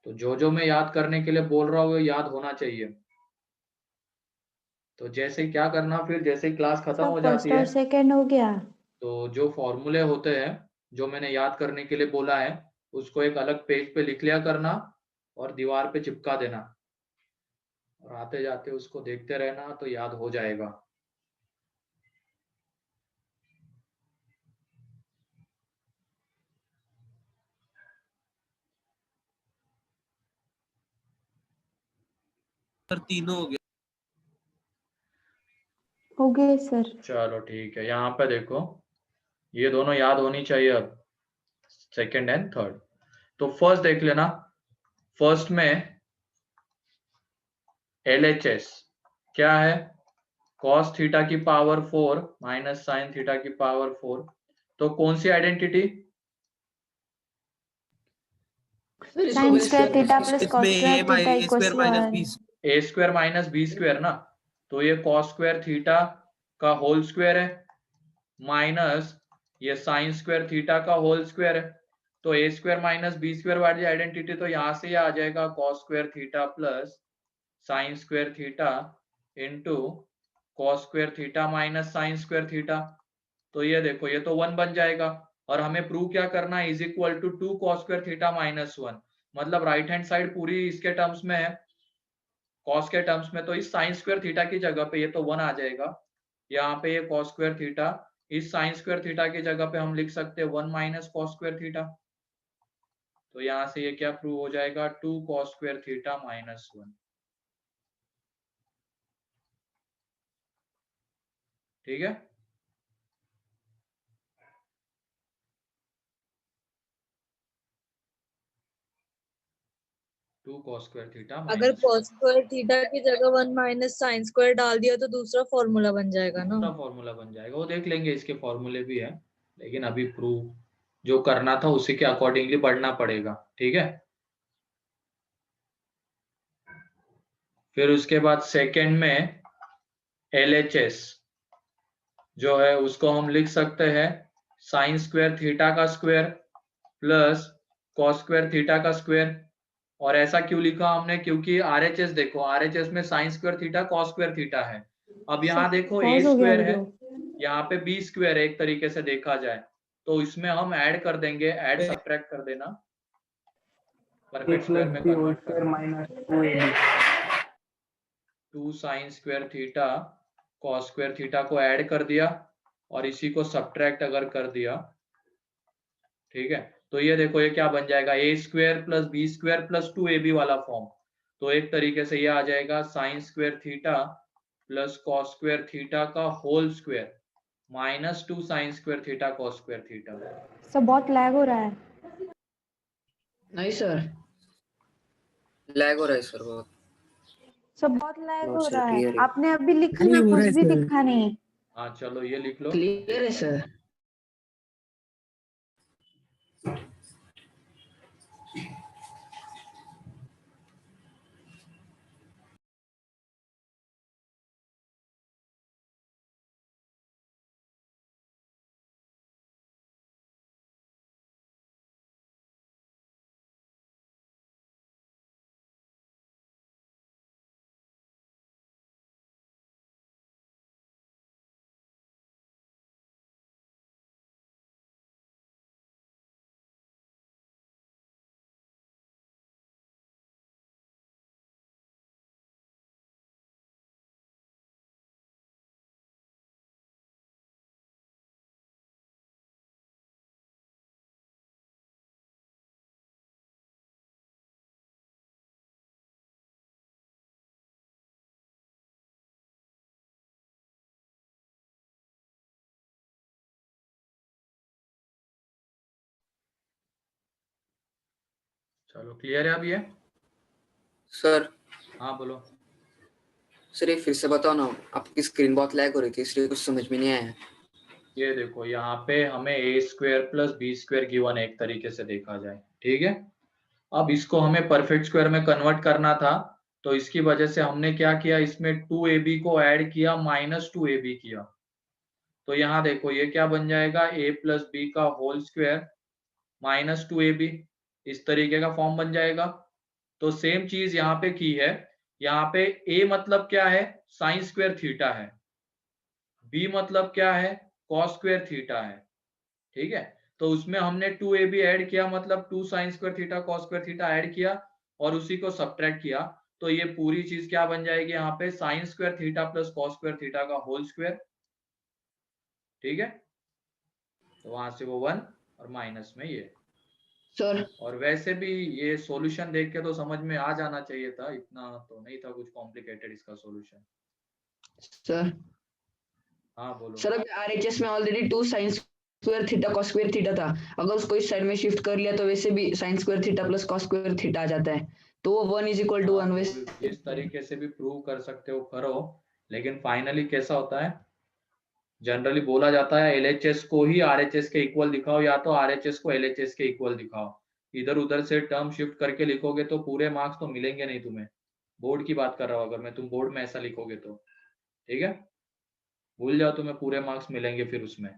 तो जो मैं याद करने के लिए बोल रहा हूँ वो याद होना चाहिए। तो जैसे क्या करना, फिर जैसे क्लास खत्म सब हो जाती फर्स्ट है और सेकंड हो गया। तो जो फॉर्मूले होते हैं जो मैंने याद करने के लिए बोला है उसको एक अलग पेज पे लिख लिया करना और दीवार पे चिपका देना, और आते जाते उसको देखते रहना तो याद हो जाएगा। सर तीनों हो गया। हो गए सर। चलो ठीक है, यहाँ पे देखो ये दोनों याद होनी चाहिए अब, सेकंड एंड थर्ड। तो फर्स्ट देख लेना, फर्स्ट में LHS क्या है, cos थीटा की पावर 4 माइनस साइन थीटा की पावर 4। तो कौन सी identity, sine square theta plus इसमें cos a square theta square equals to minus 1। b a square minus b square ना, तो ये cos स्क्वायर थीटा का होल स्क्वायर है माइनस ये साइन स्क्वायर थीटा का होल स्क्वायर है। तो ए स्क्वायर माइनस बी स्क्वायर वाली आइडेंटिटी तो यहाँ से ही आ जाएगा, cos square theta plus sign square theta into cos square theta minus sign square theta. तो ये देखो ये तो 1 बन जाएगा, और हमें प्रूव क्या करना है, is equal to 2 cos square theta minus 1, मतलब राइट हैंड साइड पूरी इसके टर्म्स में है, cos के टर्म्स में, तो इस साइन स्क्वायर थीटा की जगह पे ये तो 1 आ जाएगा, यहाँ पे ये cos स्क्वायर थीटा, इस साइन स्क्वायर थीटा की जगह पे हम लिख सकते हैं 1 माइनस cos स्क्वायर थीटा। तो यहाँ से ये क्या प्रूव हो जाएगा, 2 cos स्क्वायर थीटा माइनस 1। ठीक है, टू cos स्क्वायर थीटा अगर माइनस cos स्क्वायर थीटा की जगह 1 माइनस साइन स्क्वायर डाल दिया तो दूसरा फॉर्मूला बन जाएगा ना। दूसरा फॉर्मूला बन जाएगा, वो देख लेंगे, इसके फॉर्मूले भी है, लेकिन अभी प्रूव जो करना था उसी के अकॉर्डिंगली बढ़ना पड़ेगा, ठीक है। फिर उसके बाद सेकंड में LHS जो है उसको हम लिख सकते हैं साइन स्क्वायर थीटा का square plus cos square theta का स्क्वायर। और ऐसा क्यों लिखा हमने, क्योंकि RHS देखो, RHS में sign square theta cos square theta है। अब यहाँ देखो ए पॉज हो गया स्क्वायर है, वीडियो। यहाँ पे बी स्क्वायर है, एक तरीके से देखा जाए तो इसमें हम ऐड कर देंगे, ऐड सब्ट्रैक्ट कर देना, परफेक्ट स्क्वायर में कन्वर्ट करना। 2 sine square theta cos square theta को ऐड कर दिया और इसी को सब्ट्रैक्ट अगर कर दिया, ठीक है, तो ये देखो ये क्या बन जाएगा, a square plus b square plus 2ab वाला फॉर्म। तो एक तरीके से ये आ जाएगा sine square theta plus cos square theta का whole square minus 2 sine square theta cos square theta. सब बहुत लैग हो रहा है। नहीं सर, लैग हो रहा है सर बहुत। सब बहुत लैग हाँ हो सर, रहा है। clear है। आपने अभी लिखा नहीं ना, हो रहा कुछ है भी सर। दिखा नहीं। हाँ चलो ये लिख लो। क्लियर है सर। चलो क्लियर है अब ये। सर हाँ बोलो। सर ये फिर से बताओ ना, आपकी स्क्रीन बहुत लैग हो रही थी इसलिए कुछ समझ में नहीं आया। ये देखो यहाँ पे हमें a square plus b square given है, एक तरीके से देखा जाए, ठीक है। अब इसको हमें परफेक्ट स्क्वायर में कन्वर्ट करना था, तो इसकी वजह से हमने क्या किया, इसमें 2ab को ऐड किया माइनस 2ab किया। तो यहाँ देखो ये क्या बन जाएगा, a प्लस बी का होल स्क्वायर माइनस 2ab, इस तरीके का फॉर्म बन जाएगा। तो सेम चीज यहाँ पे की है, यहाँ पे a मतलब क्या है, साइन स्क्वायर थीटा है, b मतलब क्या है, कॉस स्क्वायर थीटा है, ठीक है। तो उसमें हमने 2ab ऐड किया, मतलब 2 sine square theta cos square theta add किया और उसी को सब्ट्रैक्ट किया। तो ये पूरी चीज क्या बन जाएगी, यहाँ पे sign square theta plus cos square theta का होल स्क्वायर, ठीक है। तो वहां से वो 1 और माइनस में ये सर और वैसे भी ये सॉल्यूशन देख के तो समझ में आ जाना चाहिए था, इतना तो नहीं था कुछ कॉम्प्लिकेटेड इसका सॉल्यूशन। सर हाँ बोलो। सर अभी RHS में already 2 sine square theta cos square theta था, अगर उसको इस साइड में शिफ्ट कर लिया तो वैसे भी sine square theta plus cos square theta आ जाता है, तो वो 1 इज इक्वल टू 1 वैसे। इस तरीके से भी प्रूव कर सकते हो, करो। लेकिन फाइनली कैसा होता है, जनरली बोला जाता है LHS को ही RHS के इक्वल दिखाओ या तो RHS को LHS के इक्वल दिखाओ। इधर उधर से टर्म शिफ्ट करके लिखोगे तो पूरे मार्क्स तो मिलेंगे नहीं तुम्हें। बोर्ड की बात कर रहा हूँ, अगर मैं तुम बोर्ड में ऐसा लिखोगे तो, ठीक है, भूल जाओ, तुम्हें पूरे मार्क्स मिलेंगे फिर उसमें।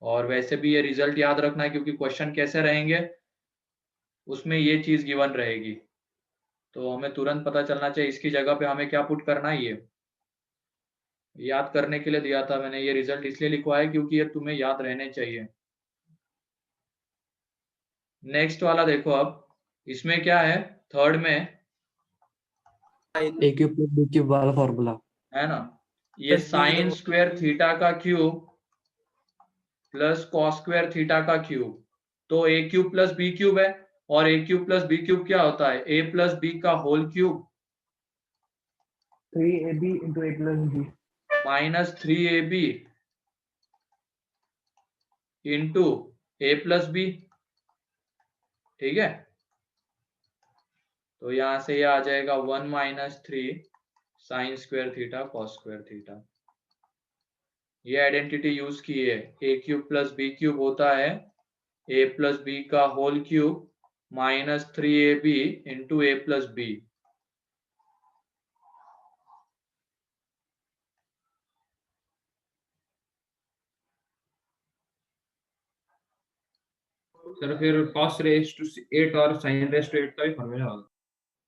और वैसे भी ये रिजल्ट याद रखना है, क्योंकि क्वेश्चन कैसे रहेंगे उसमें ये चीज गिवन रहेगी, तो हमें तुरंत पता चलना चाहिए इसकी जगह पे हमें क्या पुट करना है। ये याद करने के लिए दिया था मैंने, ये रिजल्ट इसलिए लिखवाया क्योंकि ये तुम्हें याद रहने चाहिए। नेक्स्ट वाला देखो, अब इसमें क्या है, थर्ड में a cube plus b cube वाला फॉर्मूला है ना, ये साइन स्क्वायर थीटा का cube plus cos square theta का क्यूब। तो a cube plus b cube है, और a cube plus b cube क्या होता है, ए प्लस बी का whole cube 3ab into a plus b माइनस 3ab into a plus b, ठीक है। तो यहां से ये आ जाएगा 1 minus 3 sign square theta cos square theta. ये आइडेंटिटी यूज की है, a cube plus b cube होता है ए प्लस बी का whole cube minus 3ab into a plus b. Sir फिर cos रेज टू 8 और sin रेज टू 8 का भी फॉर्मूला होगा।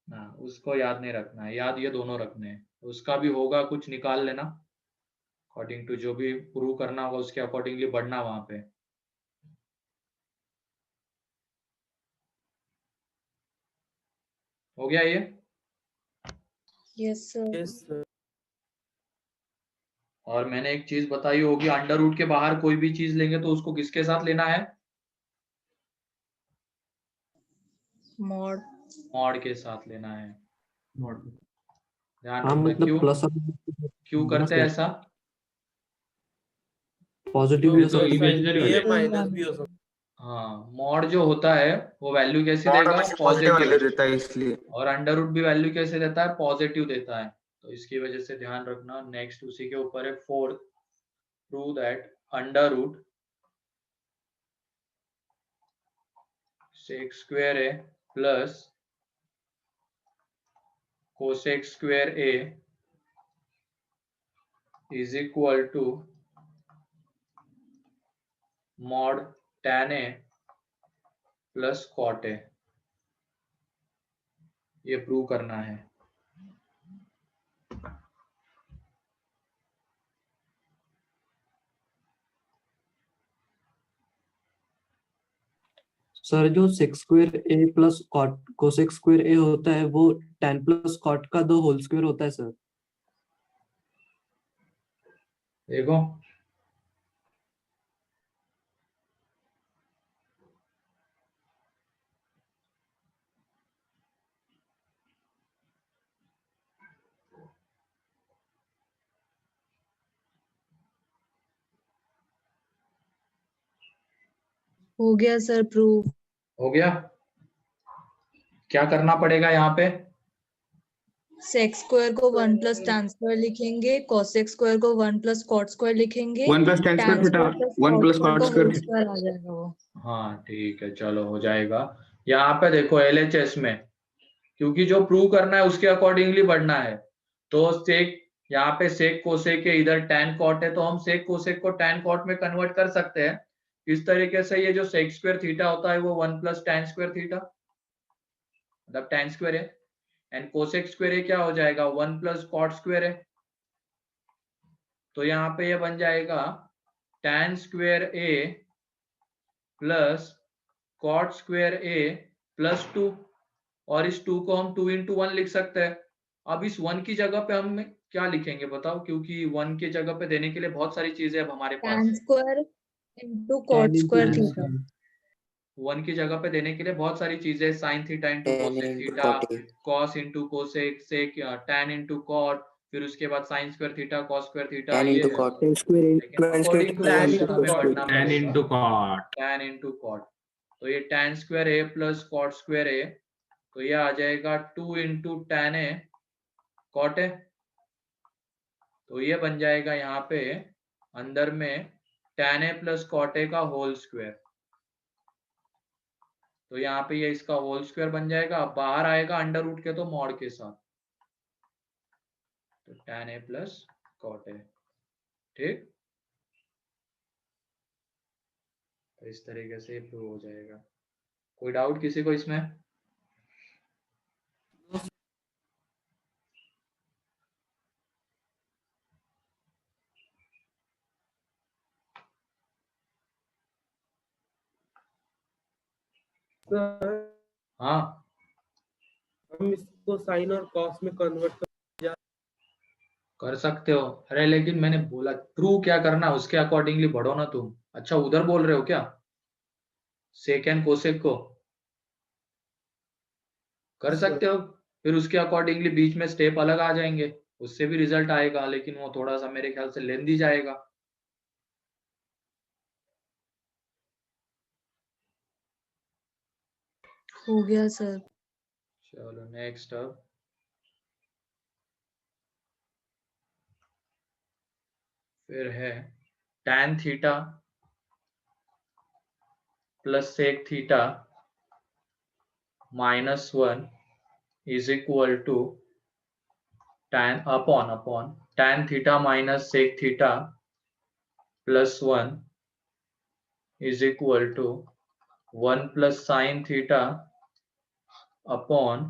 ना उसको याद नहीं रखना है, याद ये दोनों रखने हैं। उसका भी होगा कुछ, निकाल लेना अकॉर्डिंग टू जो भी प्रूव करना होगा उसके अकॉर्डिंगली बढ़ना वहां पे। हो गया ये? Yes sir. Yes sir. और मैंने एक चीज बताई होगी, अंडर रूट के बाहर कोई भी चीज लेंगे तो उसको किसके साथ लेना है? मॉड। मॉड के साथ लेना है। ध्यान हाँ रखना। मतलब क्यों प्लस क्यों करते हैं ऐसा? पॉजिटिव भी हो तो सकता है। इमेजिनरी हो जाएगा। माइनस भी हो सकता हाँ, मॉड जो होता है वो वैल्यू कैसे देगा? पॉजिटिव देता है इसलिए। और अंडर रूट भी वैल्यू कैसे देता है? पॉजिटिव देता है। तो इसकी वजह से ध्यान रखना। नेक्स्ट उसी के ऊपर है fourth, prove that under root sec square a plus cosec square a is equal to mod tan a plus cot a. ये प्रूव करना है। सर जो sec square a plus cot cosec square a होता है वो tan plus cot का 2 whole square होता है सर। देखो हो गया सर प्रूव। हो गया। क्या करना पड़ेगा यहाँ पे? सेक स्क्वायर को 1 प्लस tan स्क्वायर लिखेंगे, कोसेक स्क्वायर को 1 प्लस कॉट स्क्वायर लिखेंगे, 1 plus tan tan square theta, square plus 1 cot plus square cot का स्क्वायर होल थीटा। स्क्वायर आ जाएगा वो। हाँ ठीक है, चलो हो जाएगा। यहाँ पे देखो LHS में, क्योंकि जो प्रूव करना है उसके अकॉर्डिंगली बढ़ना है, तो सेक यहाँ पे सेक कोसेक के इधर tan कॉट है तो हम सेक कोसेक को tan कॉट में कन्वर्ट कर सकते हैं। इस तरीके से ये जो सेक स्क्वायर थीटा होता है वो 1 प्लस tan स्क्वायर थीटा मतलब tan स्क्वायर है, एंड कोसेक स्क्वायर क्या हो जाएगा? 1 प्लस कॉट स्क्वायर है। तो यहाँ पे ये बन जाएगा tan square a plus cot square a plus 2, और इस 2 को हम 2 into 1 लिख सकते हैं। अब इस 1 की जगह पे हम क्या लिखेंगे बताओ? क्योंकि 1 की जगह पे देने के लिए बहुत सारी चीजें अब हमारे पास tan है। Square into cot square theta. 1 की जगह पे देने के लिए बहुत सारी चीजें, sine theta into tan cosec into theta, cot A, cos into cosec, sec tan into cot, फिर उसके बाद sine square theta, cos square theta, tan ये into है cot, सब। लेकिन according to tan condition into हमें cot, बढ़ना tan पड़ेगा। into cot। Tan into cot, तो ये tan square a plus cot square a, तो ये आ जाएगा 2 इंटू टैन ए कॉट ए। तो ये बन जाएगा यहाँ पे अंदर में tan a plus cot a का होल स्क्वायर। तो यहाँ पे ये इसका होल स्क्वायर बन जाएगा। अब बाहर आएगा अंडर रूट के तो मॉड के साथ, तो tan a plus cot a. ठीक, तो इस तरीके से प्रूव हो जाएगा। कोई डाउट किसी को इसमें? सर हाँ हम इसको साइन और कॉस में कन्वर्ट कर सकते हो। अरे लेकिन मैंने बोला प्रूव क्या करना है उसके अकॉर्डिंगली बढ़ो ना तुम। अच्छा उधर बोल रहे हो क्या? सेक एंड कोसेक को कर सकते हो, फिर उसके अकॉर्डिंगली बीच में स्टेप अलग आ जाएंगे, उससे भी रिजल्ट आएगा, लेकिन वो थोड़ा सा मेरे ख्याल से लेंदी जाएगा। हो गया सर। चलो नेक्स्ट, अब फिर है tan theta plus sec theta -1 is equal to tan tan theta minus sec theta plus 1 is equal to 1 plus sin theta upon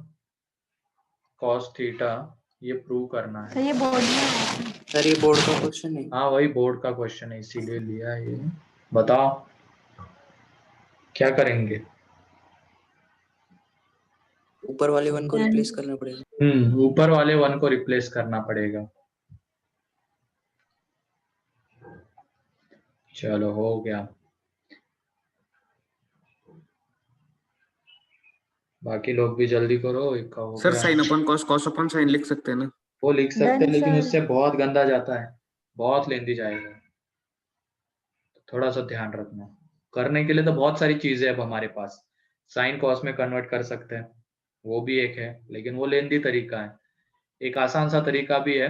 cos theta। ये प्रूव करना तो है। ये बोर्ड में है। सर ये बोर्ड का क्वेश्चन है। हाँ वही बोर्ड का क्वेश्चन है, इसीलिए लिया है ये। बताओ क्या करेंगे? ऊपर वाले वन को रिप्लेस करना पड़ेगा। ऊपर वाले 1 को रिप्लेस करना पड़ेगा। चलो हो गया। बाकी लोग भी जल्दी करो, एक का हो सर गया। साइन अपन कॉस, कॉस अपन साइन लिख सकते हैं ना? वो लिख सकते हैं Done, लेकिन sir. उससे बहुत गंदा जाता है, बहुत लेंदी जाएगा। थोड़ा सा ध्यान रखना। करने के लिए तो बहुत सारी चीजें अब हमारे पास, साइन कॉस में कन्वर्ट कर सकते हैं, वो भी एक है, लेकिन वो लेंदी तरीका है। एक आसान सा तरीका भी है।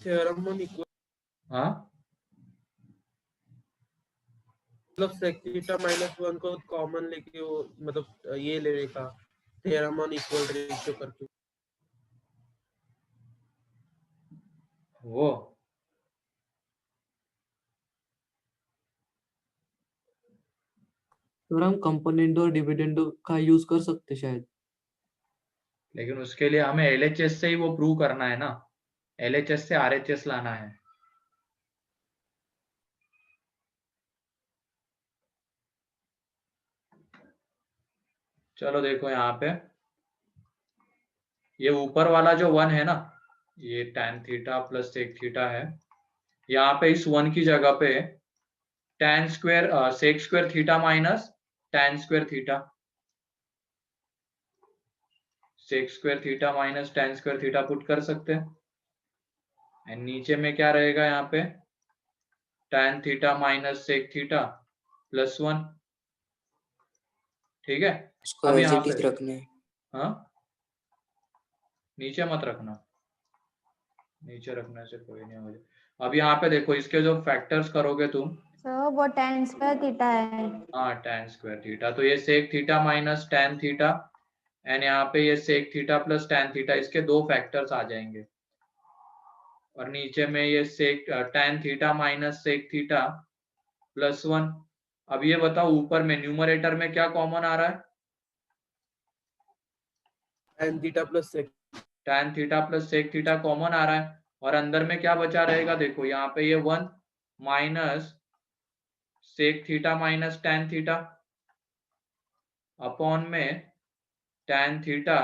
थ्योरम ऑन इक्वल, हाँ मतलब sec थीटा -1 को कॉमन लेके वो मतलब ये लेने का थ्योरम ऑन इक्वल रेशियो करके। वो तो हम कंपोनेंट और डिविडेंड का यूज कर सकते शायद। लेकिन उसके लिए हमें एलएचएस से ही वो प्रूव करना है ना, एलएचएस से आरएचएस लाना है। चलो देखो यहाँ पे ये ऊपर वाला जो 1 है ना, ये tan theta plus sec theta है। यहाँ पे इस 1 की जगह पे tan square sec square theta minus tan square theta, sec square theta minus tan square theta put कर सकते हैं। एंड नीचे में क्या रहेगा यहाँ पे tan theta minus sec theta plus 1। ठीक है, उसको अब एज यहाँ इट इज पे रखना है। हाँ नीचे मत रखना, नीचे रखने से कोई नहीं हो जाए। अब यहाँ पे देखो इसके जो फैक्टर्स करोगे तुम, सर वो tan स्क्वायर थीटा है। हाँ tan स्क्वायर थीटा, तो ये sec theta minus tan theta and यहाँ पे ये sec theta plus tan theta, इसके दो फैक्टर्स आ जाएंगे। और नीचे में ये sec tan theta minus sec theta plus 1। अब ये बताओ ऊपर में न्यूमरेटर में क्या कॉमन आ रहा है? tan theta plus sec, tan theta plus sec theta common आ रहा है, और अंदर में क्या बचा रहेगा? देखो यहाँ पे ये 1 minus sec theta minus tan theta upon में tan theta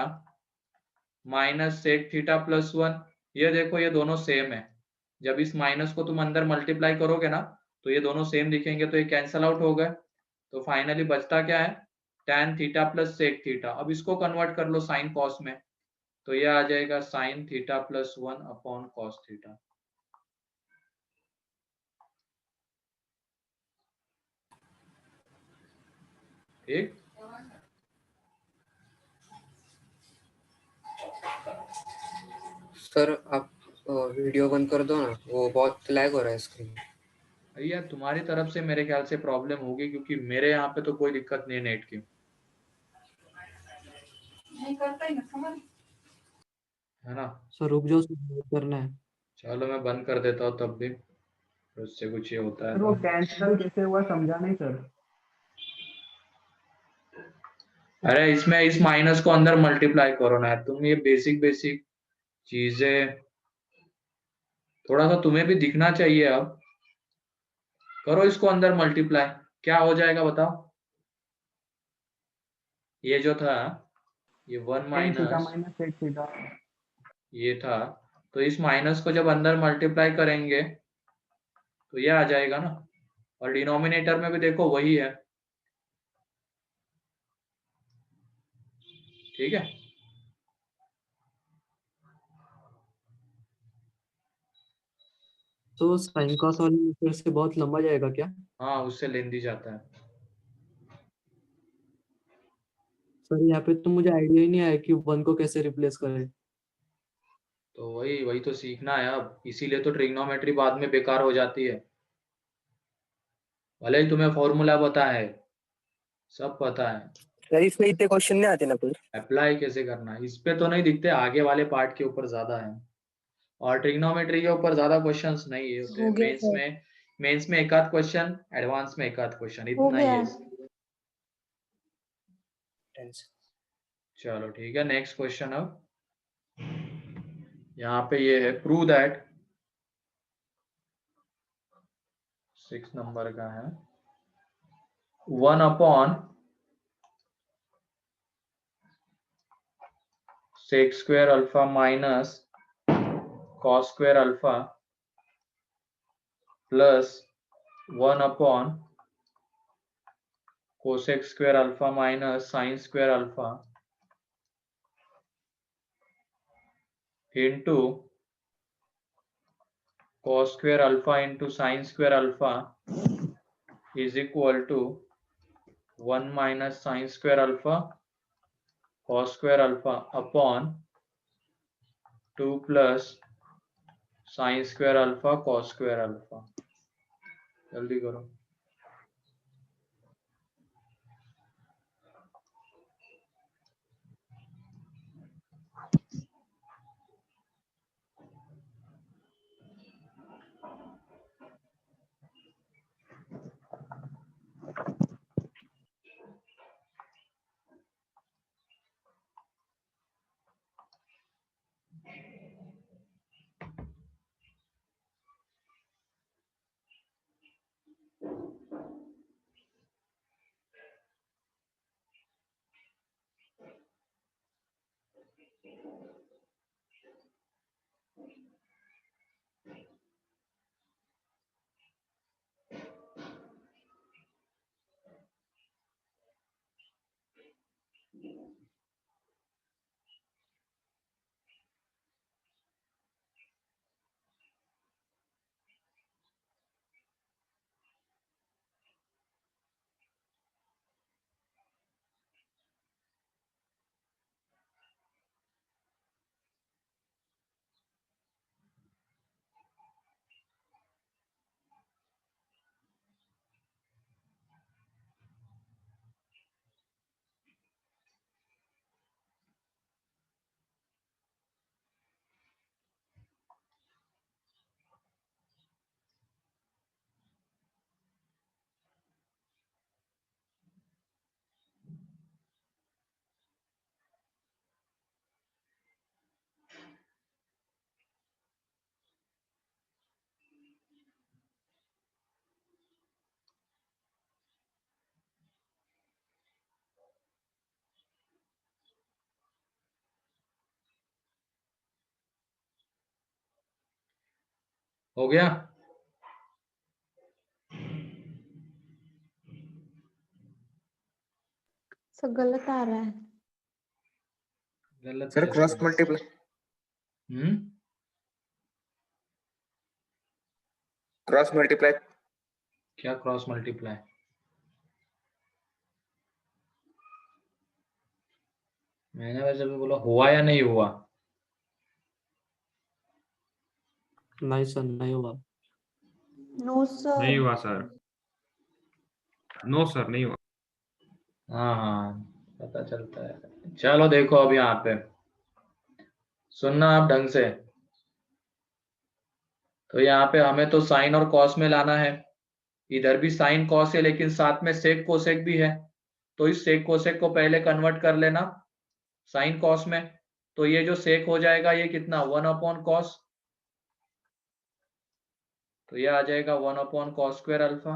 minus sec theta plus 1। ये देखो ये दोनों सेम है, जब इस माइनस को तुम अंदर मल्टीप्लाई करोगे ना तो ये दोनों सेम दिखेंगे, तो ये कैंसल आउट हो गए। तो फाइनली बचता क्या है? tan theta plus sec theta. अब इसको कन्वर्ट कर लो साइन कॉस में, तो ये आ जाएगा sin theta plus 1 upon cos theta. ठीक, सर आप वीडियो बंद कर दो ना, वो बहुत लैग हो रहा है स्क्रीन। भैया तुम्हारी तरफ से मेरे ख्याल से प्रॉब्लम होगी, क्योंकि मेरे यहाँ पे तो कोई दिक्कत नहीं है नेट की, है ना? सर रुक जाओ, सर करना है। चलो मैं बंद कर देता हूँ तब भी, फिर उससे कुछ ये होता है सर वो तो। कैंसिल कैसे हुआ समझा नहीं सर। अरे इसमें इस माइनस को अंदर मल्टीप्लाई करो ना यार तुम, ये बेसिक बेसिक चीजें थोड़ा सा तुम्हें भी दिखना चाहिए। अब करो इसको अंदर मल्टीप्लाई, क्या हो जाएगा बताओ? ये जो था ये 1 tan theta minus minus sec theta. ये था, तो इस माइनस को जब अंदर मल्टीप्लाई करेंगे तो ये आ जाएगा ना, और डिनोमिनेटर में भी देखो वही है। ठीक है, तो साइन कॉस वाले मेथड से बहुत लंबा जाएगा क्या? हाँ उससे लेंदी जाता है। सर यहाँ पे तो मुझे आइडिया ही नहीं आया कि 1 को कैसे रिप्लेस करें। तो वही तो सीखना है अब, इसीलिए तो ट्रिग्नोमेट्री बाद में बेकार हो जाती है। भले ही तुम्हें फॉर्मूला पता है, सब पता है, सर इसमें इतने क्वेश्चन नहीं आते ना फिर। अप्लाई कैसे करना है इस पे तो नहीं दिखते, आगे वाले पार्ट के ऊपर ज्यादा है, और ट्रिग्नोमेट्री के ऊपर ज्यादा क्वेश्चंस नहीं है होते। हो गया मेंस सर। में एक आध क्वेश्चन, एडवांस में एक आध क्वेश्चन, हो इतना ही गया। है। चलो ठीक है, नेक्स्ट क्वेश्चन। अब यहाँ पे ये है, प्रूव दैट, 6 नंबर का है, 1 upon sec square alpha minus cos square alpha plus 1 upon cosec square alpha minus sin square alpha into cos square alpha into sin square alpha is equal to 1 minus sin square alpha cos square alpha upon 2 plus sin square alpha cos square alpha। जल्दी करो। हो गया? सब गलत आ रहा है। गलत sir कैसे क्रॉस है? मल्टीप्लाई क्रॉस मल्टीप्लाई क्या क्रॉस मल्टीप्लाई? मैंने वैसे भी बोला हुआ या नहीं हुआ? नहीं सर, नहीं हुआ। No sir. नहीं हुआ सर, नो सर, नहीं हुआ। हाँ पता चलता है। चलो देखो अब यहाँ पे सुनना आप ढंग से। तो यहाँ पे हमें तो साइन और कॉस में लाना है, इधर भी साइन कॉस है लेकिन साथ में सेक कोसेक भी है, तो इस सेक कोसेक को पहले कन्वर्ट कर लेना साइन कॉस में। तो ये जो सेक हो जाएगा ये कितना, 1 अपॉन कॉस, तो ये आ जाएगा 1 upon cos square alpha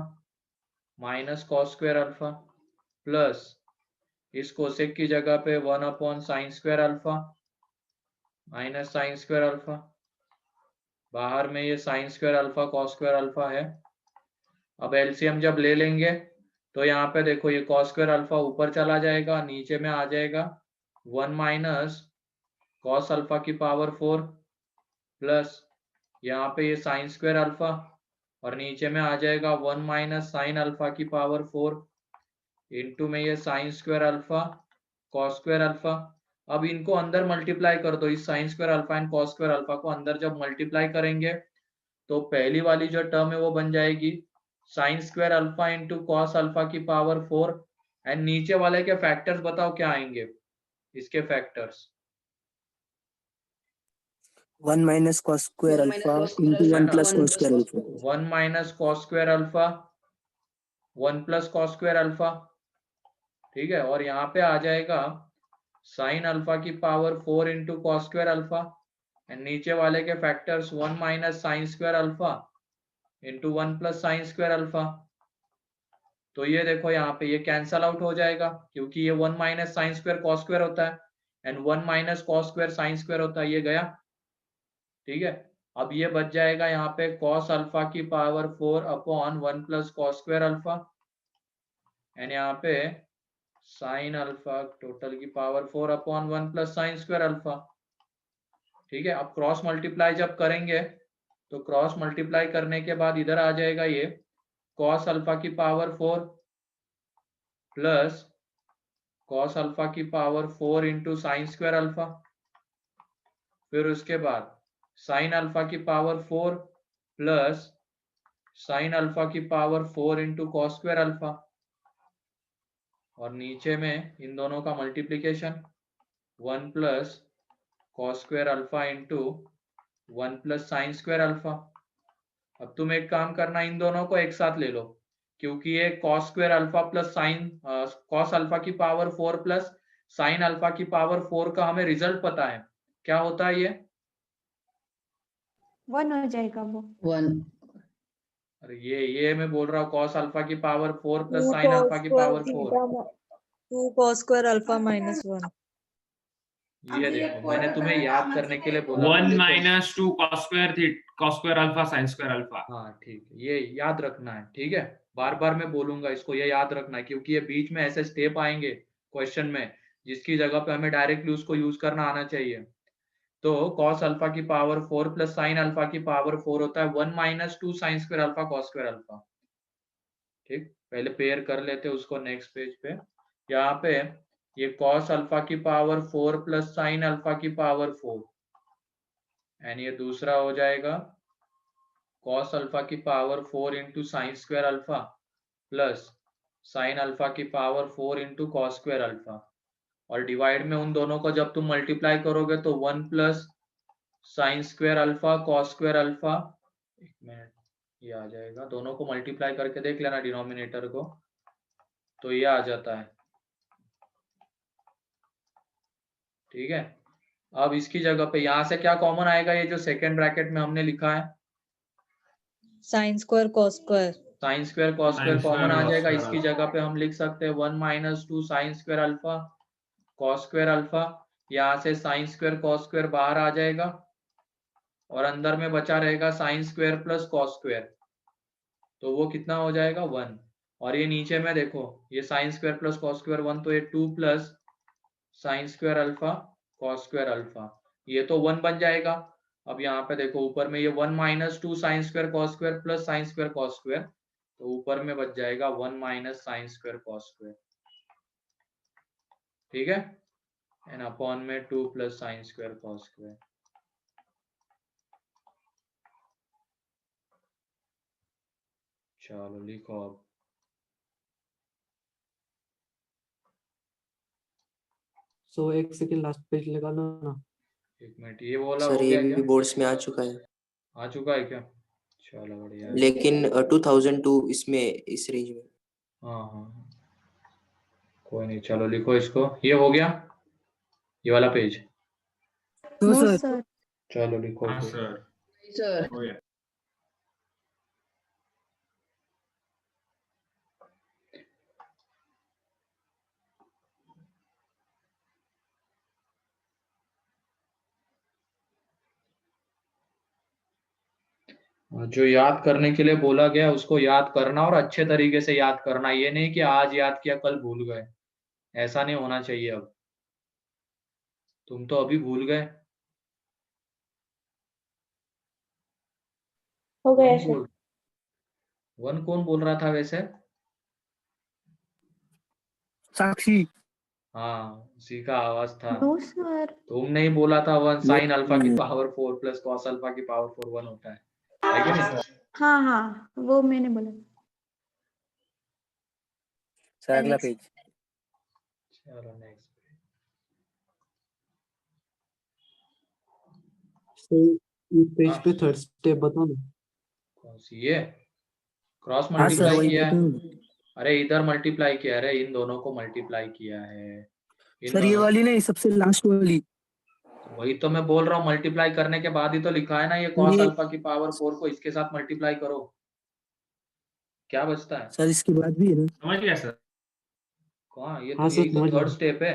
minus cos square alpha plus इस कोसेक की जगह पे 1 upon sine square alpha minus sign square alpha, बाहर में ये sine square alpha cos square alpha है। अब एलसीएम जब ले लेंगे तो यहाँ पे देखो ये कॉस स्क्वायर अल्फा ऊपर चला जाएगा, नीचे में आ जाएगा 1 माइनस कॉस अल्फा की पावर 4 प्लस यहाँ पे ये साइन स्क्वायर अल्फा और नीचे में आ जाएगा 1 माइनस साइन अल्फा की पावर 4 इंटू में ये sine square alpha cos square alpha. अब इनको अंदर मल्टीप्लाई कर दो, इस sign square alpha and cos square alpha को अंदर जब मल्टीप्लाई करेंगे तो पहली वाली जो टर्म है वो बन जाएगी sign square alpha into cos alpha की पावर 4 एंड नीचे वाले के फैक्टर्स बताओ क्या आएंगे इसके factors. 1 minus cos square One minus alpha cos square into 1 alpha, plus one cos square alpha. 1 minus cos square alpha 1 plus cos square alpha, ठीक है। और यहाँ पे आ जाएगा साइन अल्फा की power 4 into cos square alpha and नीचे वाले के factors 1 minus sign square alpha into 1 plus sign square alpha. तो ये देखो यहाँ पे ये कैंसल आउट हो जाएगा क्योंकि ये 1 minus sine square cos square होता है and 1 minus cos square sine square होता है, ये गया, ठीक है। अब ये बच जाएगा यहाँ पे कॉस अल्फा की power 4 upon 1 plus cos square alpha and यहाँ पे साइन अल्फा टोटल की power 4 upon 1 plus sign square alpha, ठीक है। अब क्रॉस मल्टीप्लाई जब करेंगे तो क्रॉस मल्टीप्लाई करने के बाद इधर आ जाएगा ये कॉस अल्फा की पावर 4 प्लस कॉस अल्फा की power 4 into sine square alpha, फिर उसके बाद साइन अल्फा की पावर 4 प्लस साइन अल्फा की power 4 into cos square alpha और नीचे में इन दोनों का multiplication 1 plus cos square alpha into 1 plus sign square alpha. अब तुम एक काम करना, इन दोनों को एक साथ ले लो क्योंकि ये cos square alpha plus sine cos alpha की पावर 4 प्लस साइन अल्फा की पावर 4 का हमें रिजल्ट पता है, क्या होता है ये 1 हो जाएगा वो। 1 अरे ये मैं बोल रहा हूँ कॉस अल्फा की power 4 plus 2 sine alpha cos की square power 4। theta 2 cos square alpha minus 1। ये देखो मैंने तुम्हें याद करने के लिए बोला था, 1 देखो। Minus 2 cos square alpha sign square alpha. हाँ ठीक है, ये याद रखना है, ठीक है। बार बार मैं बोलूंगा इसको, ये याद रखना है क्योंकि ये बीच में ऐसे स्टेप आएंगे क्वेश्चन में जिसकी जगह पे हमें डायरेक्टली उसको यूज करना आना चाहिए। तो cos अल्फा की पावर 4 प्लस साइन अल्फा की पावर 4 होता है 1 minus 2 sine square alpha cos square alpha, ठीक। पहले पेयर कर लेते उसको नेक्स्ट पेज पे। यहाँ पे ये cos अल्फा की पावर 4 प्लस साइन अल्फा की पावर 4 एंड ये दूसरा हो जाएगा cos अल्फा की power 4 into sine square alpha plus sine alpha की power 4 into cos square alpha और डिवाइड में उन दोनों को जब तुम मल्टीप्लाई करोगे तो 1 plus sign square alpha cos square alpha, एक मिनट, ये आ जाएगा, दोनों को मल्टीप्लाई करके देख लेना डिनोमिनेटर को, तो ये आ जाता है, ठीक है। अब इसकी जगह पे यहाँ से क्या कॉमन आएगा, ये जो सेकेंड ब्रैकेट में हमने लिखा है sin square cos square sine square cos square Sin common square आ cos जाएगा। square इसकी जगह पे हम लिख सकते हैं 1 minus 2 sine square alpha cos square alpha, यहाँ से साइन स्क्वायर कॉस स्क्वायर बाहर आ जाएगा और अंदर में बचा रहेगा sine square plus cos square, तो वो कितना हो जाएगा 1। और ये नीचे में देखो ये sine square plus cos square 1, तो ये 2 plus sign square alpha cos square alpha, ये तो 1 बन जाएगा। अब यहाँ पे देखो ऊपर में ये 1 minus 2 sine square cos square plus sine square cos square, तो ऊपर में बच जाएगा 1 minus sine square cos square, ठीक है, एंड अपॉन में 2 plus sine square cos square. चलो लिखो अब। सो एक सेकंड लास्ट पेज लगा लो ना। एक मिनट, ये वाला सर हो ये गया भी क्या, बोर्ड्स में आ चुका है, आ चुका है क्या, चलो बढ़िया है। लेकिन 2002 इसमें इस रेंज में। हाँ हाँ हाँ, कोई नहीं, चलो लिखो इसको, ये हो गया ये वाला page, No, no sir. Sir. चलो लिखो हाँ फिर। सर सर हो गया। जो याद करने के लिए बोला गया उसको याद करना और अच्छे तरीके से याद करना, ये नहीं कि आज याद किया कल भूल गए, ऐसा नहीं होना चाहिए। अब तुम तो अभी भूल गए। हो गया वन सर। बोल वन कौन बोल रहा था वैसे, साक्षी. हाँ उसी का आवाज था। No sir. तुमने ही बोला था 1 sin अल्फा की पावर 4 प्लस cos अल्फा की पावर 4 1 होता है कि नहीं? हाँ हाँ वो मैंने बोला। सर अगला Next. पेज। चलो नेक्स्ट। इस पेज हाँ। पे थर्ड स्टेप बताओ ना। कौन सी ये? क्रॉस हाँ सर मल्टीप्लाई वही किया है। बताऊँ। अरे इधर मल्टीप्लाई किया, अरे इन दोनों को मल्टीप्लाई किया है। इन सर ये दोनों वाली नहीं, सबसे लास्ट वाली। वही तो मैं बोल रहा हूँ, मल्टीप्लाई करने के बाद ही तो लिखा है ना ये cos ये अल्फा की पावर 4 को इसके साथ मल्टीप्लाई करो, क्या बचता है? सर इसके बाद भी है ना। समझ गया सर? कहाँ ये हाँ तो सर यही तो समझ थर्ड गया। स्टेप है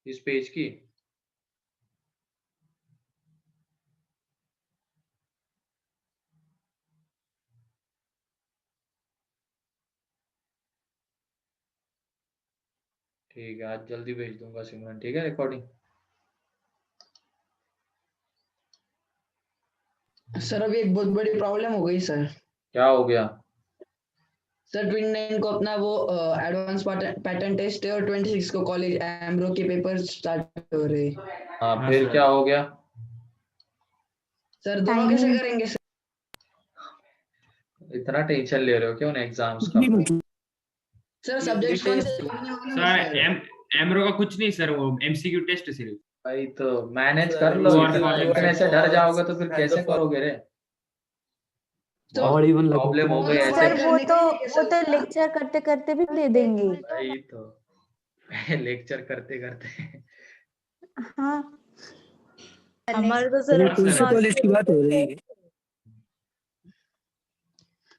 इस पेज की। ठीक है आज जल्दी भेज दूंगा सिमरन, ठीक है रिकॉर्डिंग। सर अभी एक बहुत बड़ी प्रॉब्लम हो गई सर। क्या हो गया? सर 29 को अपना वो एडवांस पैटर्न टेस्ट है और 26 को कॉलेज एमरो के पेपर स्टार्ट हो रहे हैं। हाँ हाँ फिर सर। क्या हो गया? सर दोनों कैसे Timing. करेंगे सर? इतना टेंशन ले रहे हो क्यों एग्जाम्स कुछ का? भी मतलब। सर सब्जेक्ट्स कौन से लिखने वाले हैं सर सर? एमरो का कुछ नहीं सर, वो एमसीक्यू टेस्ट सिर्फ। भाई तो मैनेज सर, कर लो, True or इतना false लिखने से डर जाओगे तो फिर कैसे करोगे रे? तो और इवन लगे प्रॉब्लम हो गई दोनों ऐसे। सर करने के लिए वो सर। तो लेक्चर करते करते भी दे देंगे। भाई तो लेक्चर करते करते हाँ हमारे तो सर ये सिर्फ कौन से सर कॉलेज की बात हो रही है?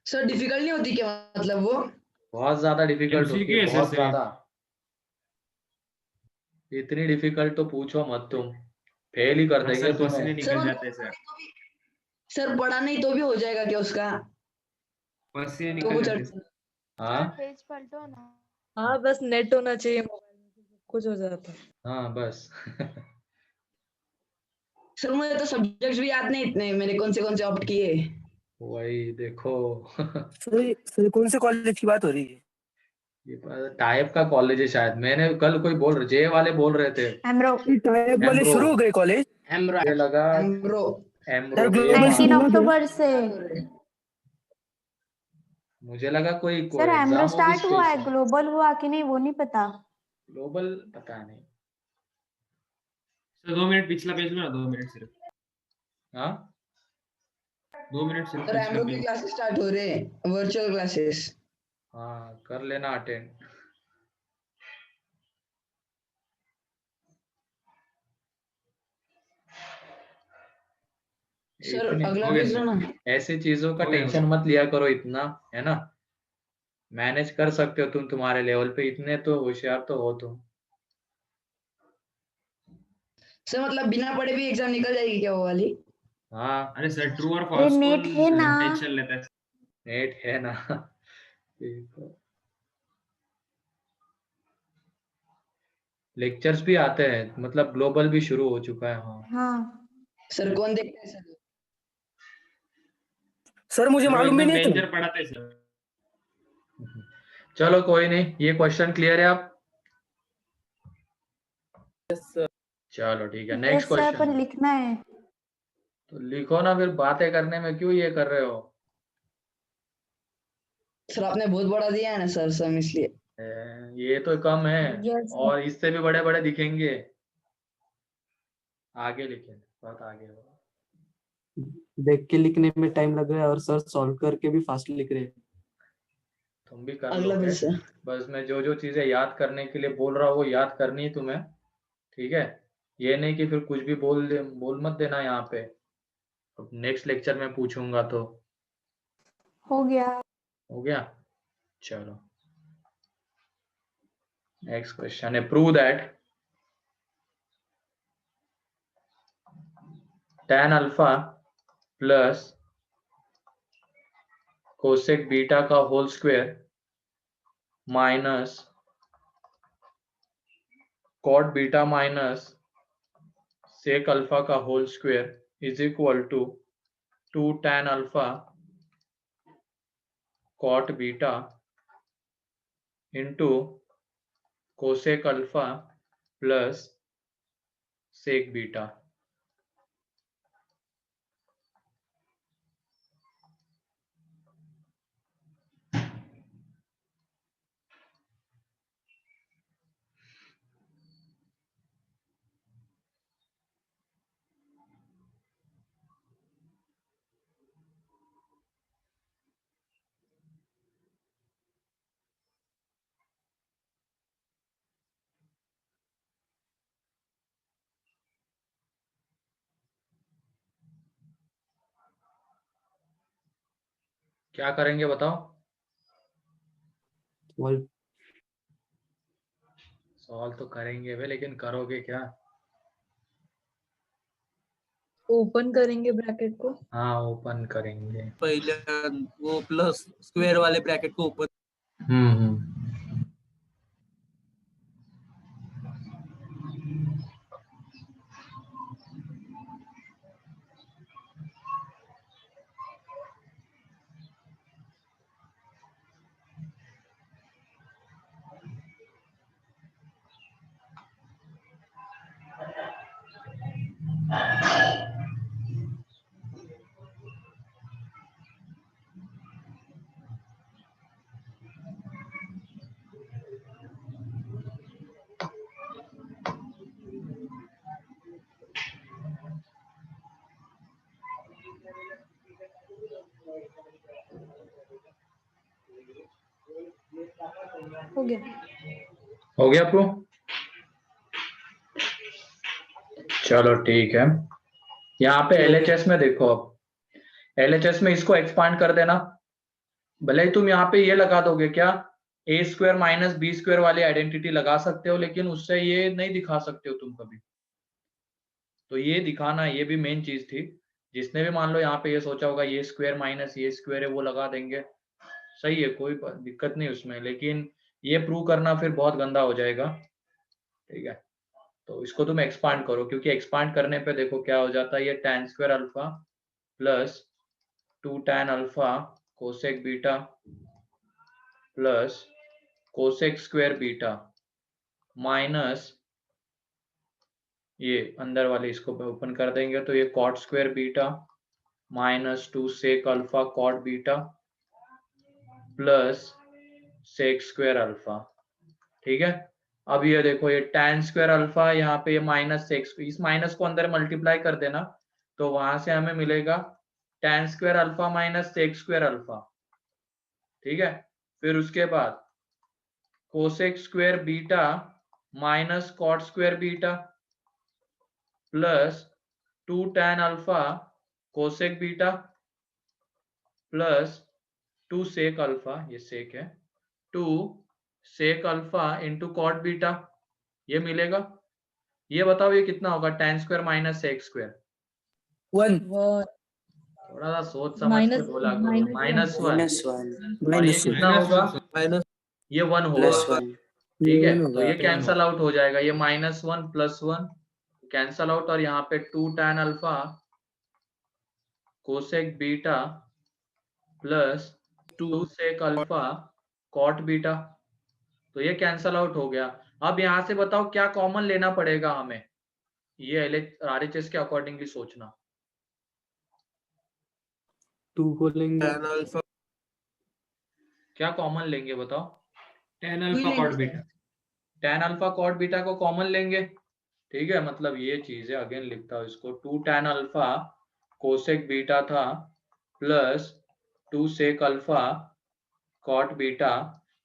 सर डिफिकल्ट नहीं होती क्या मतलब वो? बहुत ज्यादा डिफिकल्ट होती MCQ है, है सर बहुत सिर्फ। ज्यादा। इतनी डिफिकल्ट तो पूछो मत तुम, फेल ही कर हाँ देंगे सर पसीने तुम्हें। निकल जाते हैं सर। सर पढ़ा नहीं तो भी हो जाएगा क्या उसका? पसीने तो निकल वो जाते हैं चढ़ सर। हाँ पेज पलटो ना। हाँ बस नेट होना चाहिए मोबाइल में, तो सब कुछ हो जाता है। हाँ बस सर मुझे तो सब्जेक्ट्स भी याद नहीं इतने, मैंने कौन से ऑप्ट किए। वही देखो सर कौन से कॉलेज की बात हो रही है? ये टाइप का कॉलेज है शायद, मैंने कल कोई बोल रहे जे वाले बोल रहे थे। एमरो ये टाइप वाले एम्ब्रो। शुरू हो गए कॉलेज? मुझे लगा एम्ब्रो एम्ब्रो सर ए ग्लोबल शुरू 19 हुआ क्या? अक्टूबर से। मुझे लगा कोई सर एमरो एग्जाम होगी स्टार्ट हुआ है, स्पेशल। ग्लोबल हुआ कि नहीं वो नहीं पता। ग्लोबल पता नहीं। सर 2 मिनट पिछला पेज में ना, 2 मिनट सिर्फ, हाँ 2 मिनट सिर्फ सर पिछला एम्ब्रो के पेज। क्लासेस स्टार्ट हो रहे हैं, वर्चुअल क्लासेस। हाँ कर लेना अटेंड। सर इतने अगला हो गया पेज लो सर। ना। ऐसे चीजों का हो गया, हो टेंशन गया। मत लिया करो इतना, है ना? मैनेज कर सकते हो तुम, तुम्हारे लेवल पे इतने तो होशियार तो हो तुम। सर मतलब बिना पढ़े भी एग्जाम निकल जाएगी क्या वो वाली? हाँ अरे सर ट्रू और अरे फॉल्स नेट कौन है ना। टेंशन लेता है? नेट है ना देखो लेक्चर्स भी आते हैं, मतलब ग्लोबल भी शुरू हो चुका है। हाँ हाँ सर कौन देखता है सर? सर मुझे सर वो मालूम भी एकदम नहीं था। डेंजर पढ़ाते हैं सर। चलो कोई नहीं, ये क्वेश्चन क्लियर है आप? चलो ठीक है नेक्स्ट यस सर पर क्वेश्चन। लिखना है। तो लिखो ना, फिर बातें करने में क्यों ये कर रहे हो? सर आपने बहुत बड़ा दिया है ना सर, सम इसलिए। ये तो कम है, यस और इससे भी बड़े बड़े दिखेंगे। आगे लिखे, बहुत आगे हो। देख के लिखने में टाइम लग रहा है और सर सॉल्व करके भी फास्ट लिख रहे हैं। तुम भी कर अगला लोगे, पेज सर। बस मैं जो जो चीजें याद करने के लिए बोल रहा हूँ वो याद करनी है तुम्हें, ठीक है? ये नहीं कि फिर कुछ भी बोल मत देना यहाँ पे, अब नेक्स्ट लेक्चर में पूछूंगा तो। हो गया। हो गया? चलो नेक्स्ट क्वेश्चन है, prove that tan alpha plus cosec beta का whole square minus cot beta minus sec alpha का whole square is equal to 2 tan alpha cot beta into cosec alpha plus sec beta. क्या करेंगे बताओ? Solve तो करेंगे वे, लेकिन करोगे क्या? ओपन करेंगे ब्रैकेट को। हाँ ओपन करेंगे। पहले वो प्लस स्क्वायर वाले ब्रैकेट को ओपन। हम्म। हो गया। हो गया प्रो? चलो ठीक है। यहाँ पे LHS में देखो, अब LHS में इसको एक्सपांड कर देना। भले ही तुम यहाँ पे ये लगा दोगे क्या, a square minus b square वाली आइडेंटिटी लगा सकते हो, लेकिन उससे ये नहीं दिखा सकते हो तुम कभी। तो ये दिखाना, ये भी मेन चीज थी। जिसने भी मान लो यहाँ पे ये सोचा होगा ये स्क्वायर माइनस ये स्क्वायर है, वो लगा देंगे, सही है, कोई दिक्कत नहीं उसमें, लेकिन ये प्रूव करना फिर बहुत गंदा हो जाएगा। ठीक है, तो इसको तुम एक्सपांड करो, क्योंकि एक्सपांड करने पे देखो क्या हो जाता है, ये tan square alpha plus 2 tan alpha cosec beta plus cosec square beta minus ये अंदर वाले इसको ओपन कर देंगे तो ये cot square beta minus 2 sec alpha cot beta plus sec square alpha. ठीक है, अब ये देखो ये tan स्क्वायर अल्फा, यहाँ पे ये माइनस सेक, इस माइनस को अंदर मल्टीप्लाई कर देना तो वहां से हमें मिलेगा tan square alpha minus sec square alpha. ठीक है, फिर उसके बाद cosec square beta minus cot square beta plus 2 tan alpha cosec beta plus 2 sec alpha, ये सेक है, 2 sec alpha into cot beta, ये मिलेगा। ये बताओ ये कितना होगा, tan square minus sec square? 1 थोड़ा सा सोच समझ के बोला करो। -1 और ये कितना होगा, माइनस ये 1 होगा। ठीक है, तो ये कैंसल आउट हो जाएगा, ये -1 + 1 कैंसल आउट, और यहाँ पे 2 tan alpha cosec beta plus 2 sec alpha cot beta, तो ये कैंसल आउट हो गया। अब यहाँ से बताओ क्या कॉमन लेना पड़ेगा हमें, ये RHS के अकॉर्डिंगली सोचना। 2 को लेंगे, tan अल्फा क्या कॉमन लेंगे बताओ? tan alpha cot beta, tan alpha cot beta को कॉमन लेंगे। ठीक है, मतलब ये चीज है, अगेन लिखता हूँ इसको, 2 tan अल्फा कोसेक बीटा था plus 2 sec alpha cot beta,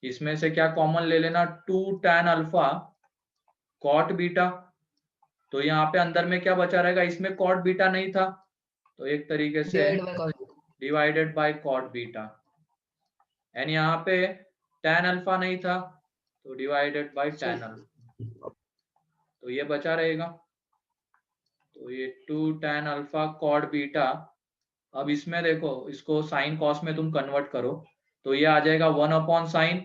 इसमें से क्या कॉमन ले लेना, 2 tan अल्फा कॉट बीटा, तो यहाँ पे अंदर में क्या बचा रहेगा, इसमें कॉट बीटा नहीं था तो एक तरीके से divided by cot beta, and यहाँ पे tan अल्फा नहीं था तो डिवाइडेड बाय tan अल्फा, तो ये बचा रहेगा। तो ये 2 tan अल्फा कॉट बीटा, अब इसमें देखो इसको साइन कॉस में तुम कन्वर्ट करो तो ये आ जाएगा 1/sin,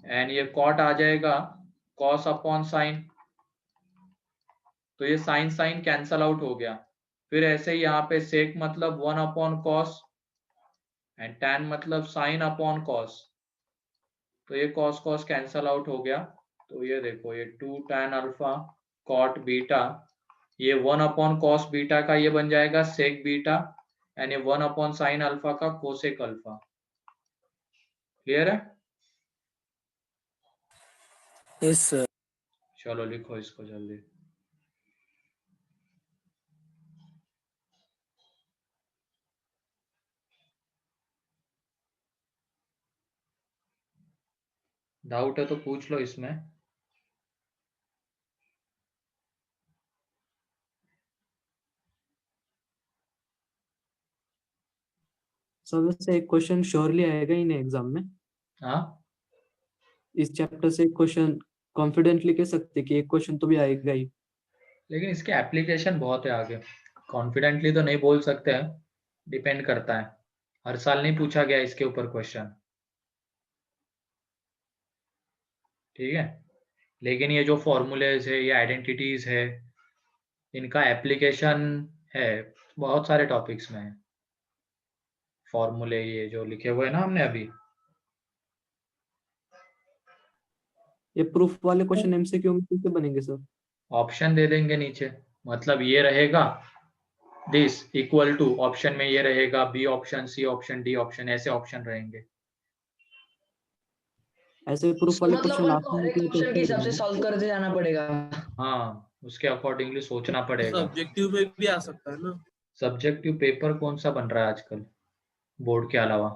एंड ये कॉट आ जाएगा cos/sin, तो ये साइन साइन कैंसल आउट हो गया। फिर ऐसे ही यहाँ पे सेक मतलब 1/cos एंड tan मतलब sin/cos, तो ये कॉस कॉस कैंसल आउट हो गया, तो ये देखो ये 2 tan अल्फा कॉट बीटा, ये 1 अपॉन कॉस बीटा का ये बन जाएगा सेक बीटा, यानी 1 अपॉन साइन अल्फा का कोसेक अल्फा। क्लियर है? Yes sir. चलो लिखो इसको जल्दी। डाउट है तो पूछ लो इसमें। सर वैसे एक क्वेश्चन श्योरली आएगा ही नहीं एग्जाम में। हाँ, इस चैप्टर से एक क्वेश्चन कॉन्फिडेंटली कह सकते कि एक क्वेश्चन तो भी आएगा ही। लेकिन इसके एप्लीकेशन बहुत है आगे, कॉन्फिडेंटली तो नहीं बोल सकते हैं, डिपेंड करता है। हर साल नहीं पूछा गया इसके ऊपर क्वेश्चन, ठीक है। लेकिन ये जो फॉर्मूलेज है, ये आइडेंटिटीज है, इनका एप्लीकेशन है बहुत सारे टॉपिक्स में है। फॉर्मूले ये जो लिखे हुए हैं ना हमने अभी, ये प्रूफ वाले क्वेश्चन एमसीक्यू में कैसे बनेंगे सर? ऑप्शन दे देंगे नीचे, मतलब ये रहेगा दिस इक्वल टू, ऑप्शन में ये रहेगा b option, c option, d option, ऐसे ऑप्शन रहेंगे। ऐसे प्रूफ वाले मतलब क्वेश्चन अपन लास्ट को हर में एक ऑप्शन के हिसाब से सॉल्व करते जाना पड़ेगा। हाँ, उसके अकॉर्डिंगली सोचना पड़ेगा। सब्जेक्टिव में भी आ सकता है ना। सब्जेक्टिव पेपर कौन सा बन रहा है आजकल बोर्ड के अलावा?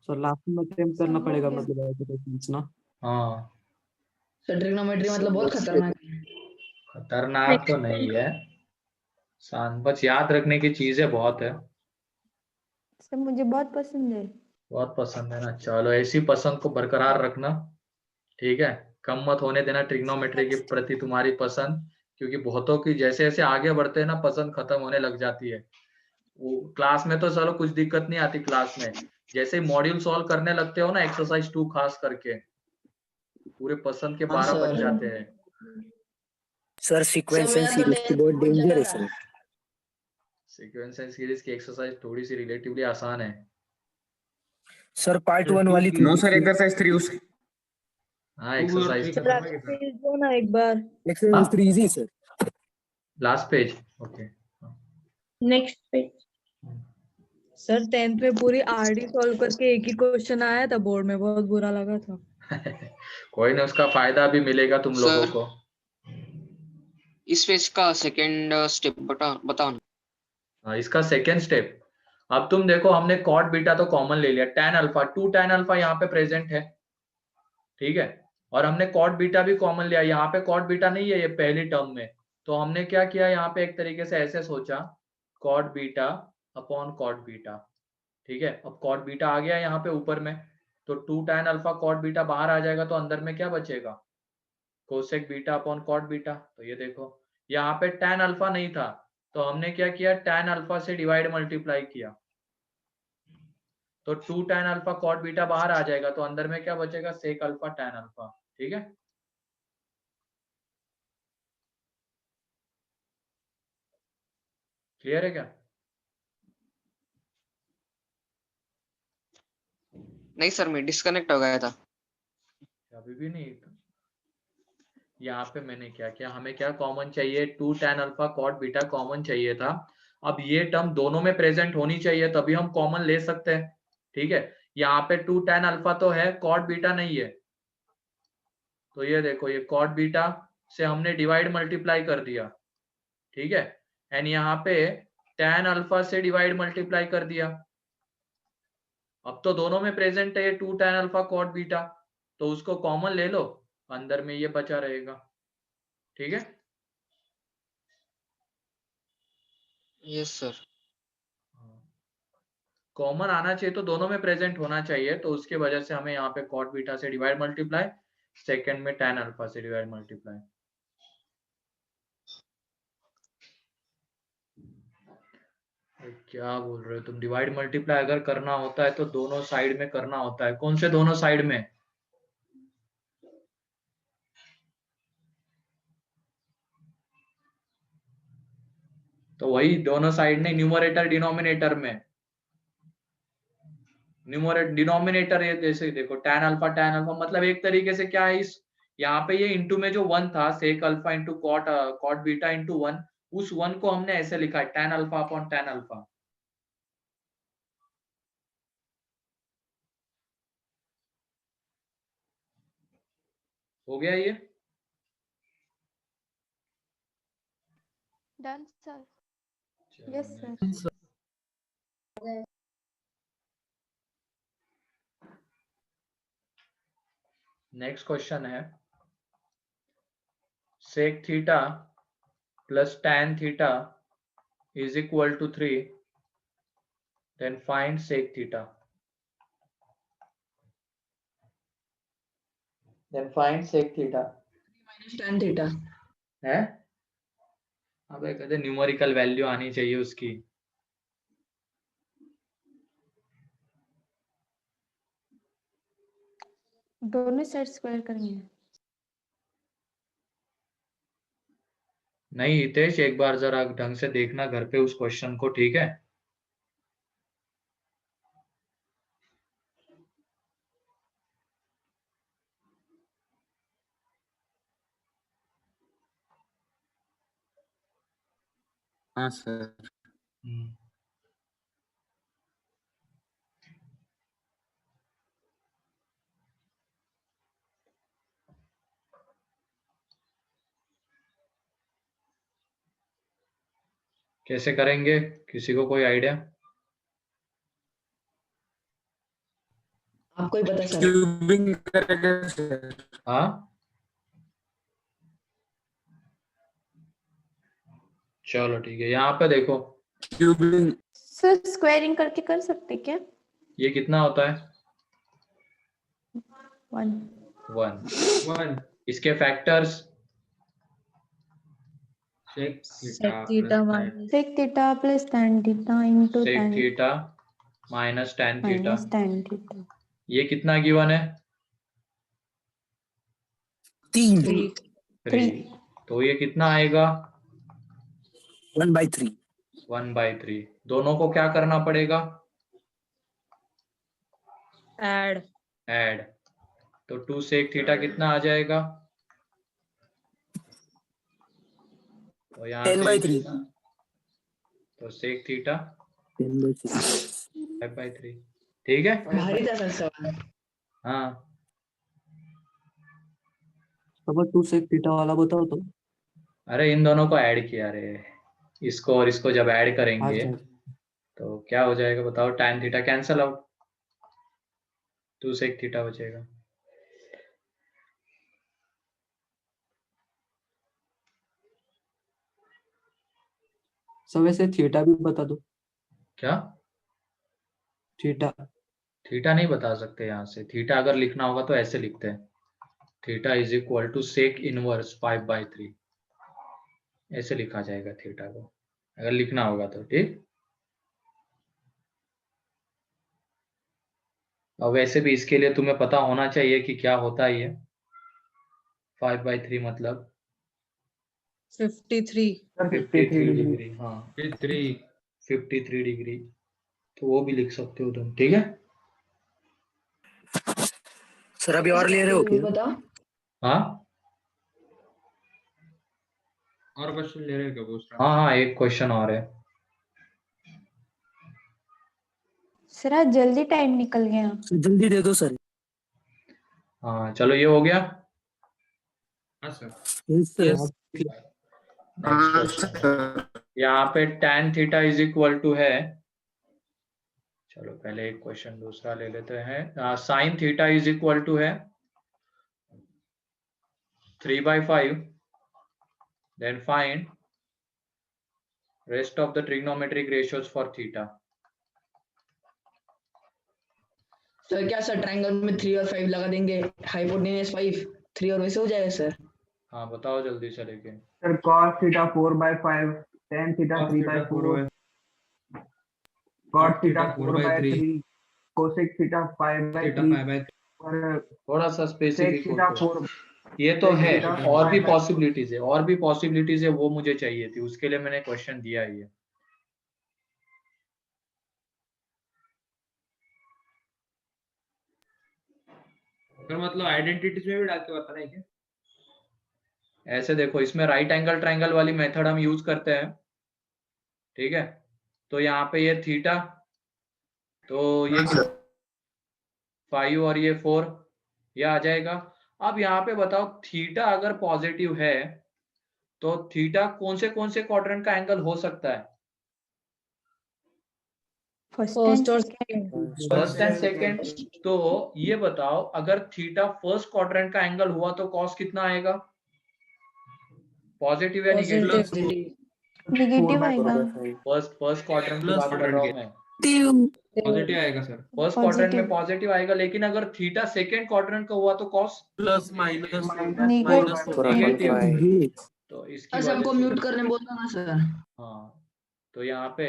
सर लास्ट में अटेम्प्ट करना पड़ेगा मतलब ऐसे क्वेश्चंस ना। हाँ, सर ट्रिग्नोमेट्री मतलब बहुत खतरनाक है। खतरनाक तो नहीं है, बस याद रखने की चीजें बहुत है। सर मुझे बहुत पसंद है। बहुत पसंद है ना, चलो ऐसी पसंद को बरकरार रखना, ठीक है। कम मत होने देना ट्रिग्नोमेट्री के प्रति तुम्हारी पसंद, क्योंकि बहुतों की जैसे जैसे आगे बढ़ते हैं ना पसंद खत्म होने लग जाती है। वो क्लास में तो चलो कुछ दिक्कत नहीं आती, क्लास में जैसे मॉड्यूल सॉल्व करने लगते हो ना, एक्सरसाइज 2 खास करके, पूरे पसंद के 12 बज जाते हैं। सर सीक्वेंस एंड मेरा तो सीरीज की 10th बहुत बहुत डेंजर है ज्यादा सर। सीक्वेंस एंड सीरीज की एक्सरसाइज थोड़ी सी रिलेटिवली आसान है। सर पार्ट 1 वाली नो सर एक्सरसाइज 3 उस हाँ, एक्सरसाइज सर आप पेज दो ना एक बार। Exercise 3 easy sir. Last page, okay. Next page. Sir 10th में पूरी आरडी सॉल्व करके एक ही क्वेश्चन आया था बोर्ड में, बहुत बुरा लगा था। कोई नहीं, उसका फायदा भी मिलेगा तुम लोगों को। इस पेज का सेकंड स्टेप बताओ ना। हाँ, इसका सेकेंड स्टेप, अब तुम देखो हमने कॉट बीटा तो कॉमन ले लिया, tan अल्फा 2 tan अल्फा यहाँ पे प्रेजेंट है, ठीक है। और हमने कॉट बीटा भी कॉमन लिया, यहाँ पे कॉट बीटा नहीं है ये पहली टर्म में, तो हमने क्या किया यहाँ पे एक तरीके से ऐसे सोचा, cot beta upon cot beta, ठीक है। अब कॉट बीटा आ गया यहाँ पे ऊपर में, तो 2 tan अल्फा कॉट बीटा बाहर आ जाएगा, तो अंदर में क्या बचेगा, cosec beta upon cot beta. तो ये देखो यहाँ पे tan अल्फा नहीं था, तो हमने क्या किया, tan अल्फा से डिवाइड मल्टीप्लाई किया, तो 2 tan अल्फा कॉट बीटा बाहर आ जाएगा, तो अंदर में क्या बचेगा, सेक अल्फा tan अल्फा, ठीक है। क्लियर है क्या? नहीं सर मैं डिस्कनेक्ट हो गया था। अभी भी नहीं? यहाँ पे मैंने क्या किया, हमें क्या कॉमन चाहिए, 2 tan alpha cot beta common चाहिए था। अब ये टर्म दोनों में प्रेजेंट होनी चाहिए तभी हम कॉमन ले सकते हैं, ठीक है। यहाँ पे 2 tan अल्फा तो है, कॉट बीटा नहीं है, तो ये देखो ये कॉट बीटा से हमने डिवाइड मल्टीप्लाई कर दिया, ठीक है। एंड यहाँ पे tan अल्फा से डिवाइड मल्टीप्लाई कर दिया। अब तो दोनों में प्रेजेंट है ये 2 tan अल्फा कॉट बीटा, तो उसको कॉमन ले लो, अंदर में ये बचा रहेगा, ठीक है। Yes sir. कॉमन आना चाहिए तो दोनों में प्रेजेंट होना चाहिए, तो उसके वजह से हमें यहाँ पे कॉट बीटा से डिवाइड मल्टीप्लाई, सेकंड में tan अल्फा से डिवाइड मल्टीप्लाई। क्या बोल रहे हो तुम, डिवाइड मल्टीप्लाई अगर करना होता है तो दोनों साइड में करना होता है, कौन से दोनों साइड में, तो वही दोनों साइड में, न्यूमरेटर डिनोमिनेटर में, न्यूमरेटर डिनोमिनेटर ये जैसे देखो tan अल्फा मतलब एक तरीके से क्या है, इस यहाँ पे ये इंटू में जो 1 था sec alpha into cot beta into 1, उस 1 को हमने ऐसे लिखा है tan alpha upon tan alpha. हो गया ये? Done sir. Yes sir. Next question है sec theta plus tan theta is equal to 3, then find sec theta. Then find sec theta. Minus tan theta है? अबे कहते न्यूमेरिकल वैल्यू आनी चाहिए उसकी। दोनों साइड स्क्वायर करेंगे। नहीं हितेश, एक बार जरा ढंग से देखना घर पे उस क्वेश्चन को, ठीक है? हाँ सर। कैसे करेंगे, किसी को कोई आइडिया? आपको ही पता सर। क्यूबिंग करेंगे सर। हाँ चलो ठीक है, यहाँ पे देखो क्यूबिंग सर स्क्वायरिंग करके कर सकते क्या? ये कितना होता है? 1 इसके factors sec theta minus sec theta plus tan theta into sec tan theta minus tan theta, minus tan theta। ये कितना गिवन है? 3 तो ये कितना आएगा? 1/3। 1/3। दोनों को क्या करना पड़ेगा? ऐड। तो 2 sec थीटा कितना आ जाएगा? तो यहाँ 10/3। तो sec थीटा 10/3। 5/3, ठीक है? भारी था सर सवाल। हाँ तो 2 sec थीटा वाला बताओ तो। अरे इन दोनों को ऐड किया रे, इसको और इसको जब ऐड करेंगे अच्छा तो क्या हो जाएगा बताओ? tan theta cancel out, 2 sec theta बचेगा। सब ऐसे थीटा भी बता दो। क्या? थीटा थीटा नहीं बता सकते यहाँ से। थीटा अगर लिखना होगा तो ऐसे लिखते हैं, theta is equal to sec inverse 5/3, ऐसे लिखा जाएगा थीटा को अगर लिखना होगा तो, ठीक। और वैसे भी इसके लिए तुम्हें पता होना चाहिए कि क्या होता है ये 5/3 मतलब 53 डिग्री। हाँ 53 डिग्री, तो वो भी लिख सकते हो तुम, ठीक है। सर अभी और ले रहे हो क्या? बताओ। हाँ और क्वेश्चन ले रहे हो क्या पूछ रहा? हाँ एक क्वेश्चन और है। सर आज जल्दी टाइम निकल गया। जल्दी दे दो सर। हाँ चलो ये हो गया। हाँ सर। नेक्स्ट क्वेश्चन, यहाँ पे tan theta is equal to है, चलो पहले एक क्वेश्चन दूसरा ले लेते हैं। sin theta is equal to है 3/5, then find rest of the trigonometric ratios for theta। Sir क्या सर ट्रायंगल में 3 और 5 लगा देंगे, हाइपोटेन्यूज 5 3 और वैसे हो जाएगा सर। हाँ बताओ जल्दी से लेके। Sir cos theta 4/5, tan theta 3/4, cot theta 4/3, cosec theta 5/3 और थोड़ा सा sec स्पेसिफिक थीटा हो 4। ये तो है, और भी 5/3 पॉसिबिलिटीज है, और भी पॉसिबिलिटीज है, वो मुझे चाहिए थी, उसके लिए मैंने क्वेश्चन दिया है ये। अगर मतलब आइडेंटिटीज में भी डाल के बताना है क्या? ऐसे देखो, इसमें राइट एंगल ट्रायंगल वाली मेथड हम यूज करते हैं, ठीक है। तो यहाँ पे ये थीटा, तो ये 5 और ये 4, ये आ जाएगा। अब यहाँ पे बताओ, थीटा अगर पॉजिटिव है तो थीटा कौन से क्वाड्रेंट का एंगल हो सकता है? फर्स्ट फर्स्ट और सेकंड। First and second. तो ये बताओ, अगर थीटा फर्स्ट क्वाड्रेंट का एंगल हुआ तो कॉस कितना आएगा? पॉजिटिव या Positive. नेगेटिव? नेगेटिव आएगा। फर्स्ट क्वाड्रेंट की बात कर रहा हूँ मैं। पॉजिटिव आएगा सर। फर्स्ट क्वाड्रेंट में पॉजिटिव। पॉजिटिव आएगा, लेकिन अगर थीटा सेकंड क्वाड्रेंट का हुआ तो कॉस प्लस माइनस नेगेटिव। तो इसकी बस वजह हमको से, म्यूट करने बोलता ना सर। हाँ, तो यहाँ पे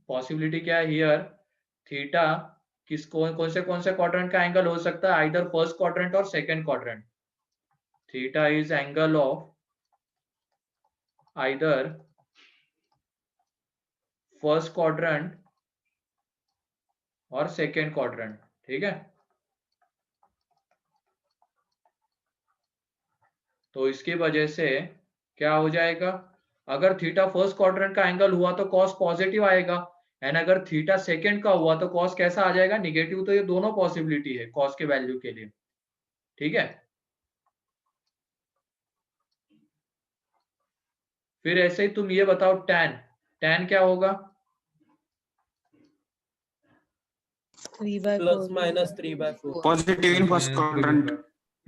पॉसिबिलिटी क्या है हियर, थीटा कौन से क्वाड्रेंट का एंगल हो सकता है? आइदर फर्स्ट क्वाड्रेंट और second quadrant. Theta is angle of either first quadrant और सेकंड क्वाड्रेंट, ठीक है। तो इसकी वजह से क्या हो जाएगा, अगर थीटा फर्स्ट क्वाड्रेंट का एंगल हुआ तो कॉस पॉजिटिव आएगा, एंड अगर थीटा सेकंड का हुआ तो कॉस कैसा आ जाएगा? निगेटिव। तो ये दोनों पॉसिबिलिटी है कॉस के वैल्यू के लिए, ठीक है। फिर ऐसे ही तुम ये बताओ, tan क्या होगा? Plus minus 3/4 positive in first quadrant.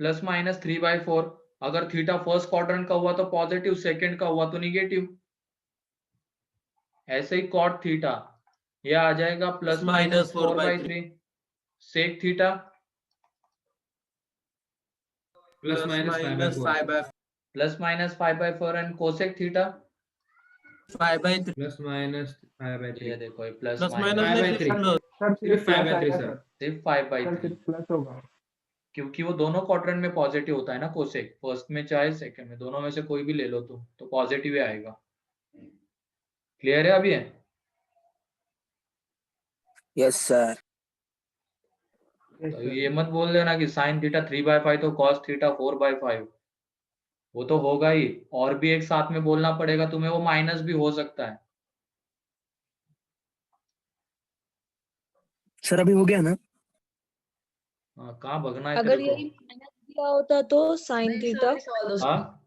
Plus minus 3/4। अगर थीटा फर्स्ट क्वाड्रेंट का हुआ तो पॉजिटिव, सेकंड का हुआ तो निगेटिव। ऐसे ही कॉट थीटा, ये आ जाएगा plus minus 4/3। Sec theta plus minus 5/4। Plus minus 5/4 and cosec theta 5/3 plus minus 5/3। ये देखो, ये प्लस प्लस माइनस माइनस 5/3। सिर्फ 5/3 सर। सिर्फ 5/3, प्लस होगा। क्योंकि वो दोनों क्वाड्रेंट में पॉजिटिव होता है ना कोसेक, फर्स्ट में चाहे सेकंड में, दोनों में से कोई भी ले लो तुम, तो पॉजिटिव ही आएगा। क्लियर है अभी? Yes sir. तो ये मत बोल देना कि साइन थीटा 3/5 तो कॉस थीटा 4/5, वो तो होगा ही। और भी एक साथ में बोलना पड़ेगा तुम्हें, वो माइनस भी हो सकता है। सर अभी हो गया ना? हाँ, कहाँ भगना है अगर तेरे को? यही माइनस दिया होता तो साइन थीटा, हाँ,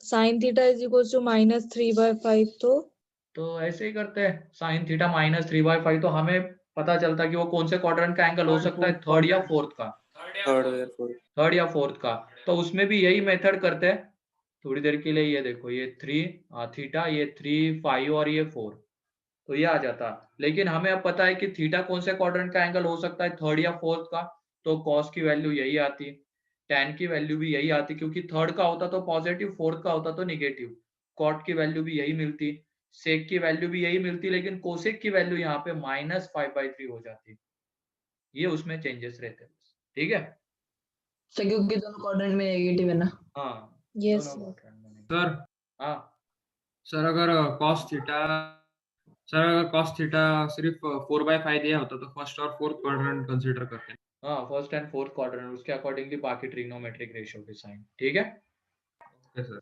sine theta is equal to -3/5, तो ऐसे ही करते हैं, साइन थीटा -3/5, तो हमें पता चलता कि वो कौन से क्वाड्रेंट का एंगल हो सकता है, थर्ड या फोर्थ का। थर्ड या फोर्थ का, तो उसमें भी यही मेथड करते हैं। थोड़ी देर के लिए ये देखो, ये 3 थीटा, ये 3 5 और ये 4, तो ये आ जाता। लेकिन हमें अब पता है कि थीटा कौन से क्वाड्रेंट का एंगल हो सकता है, थर्ड या फोर्थ का, तो कॉस की वैल्यू यही आती, tan की वैल्यू भी यही आती, क्योंकि थर्ड का होता तो पॉजिटिव, फोर्थ का होता तो निगेटिव। कॉट की वैल्यू भी यही मिलती, सेक की वैल्यू भी यही मिलती, लेकिन कोसेक की वैल्यू यहाँ पे -5/3 हो जाती। ये उसमें चेंजेस रहते हैं, ठीक है। सर क्योंकि दोनों क्वाड्रेंट में नेगेटिव है ना। हाँ यस दोनों quadrant में negative। सर हाँ सर अगर cos थीटा सिर्फ 4/5 दिया होता तो फर्स्ट और फोर्थ क्वाड्रेंट कंसीडर करते हैं। हाँ, फर्स्ट एंड फोर्थ क्वाड्रेंट, उसके अकॉर्डिंगली बाकी ट्रिग्नोमेट्रिक रेशियो के साइन, ठीक है। Okay sir.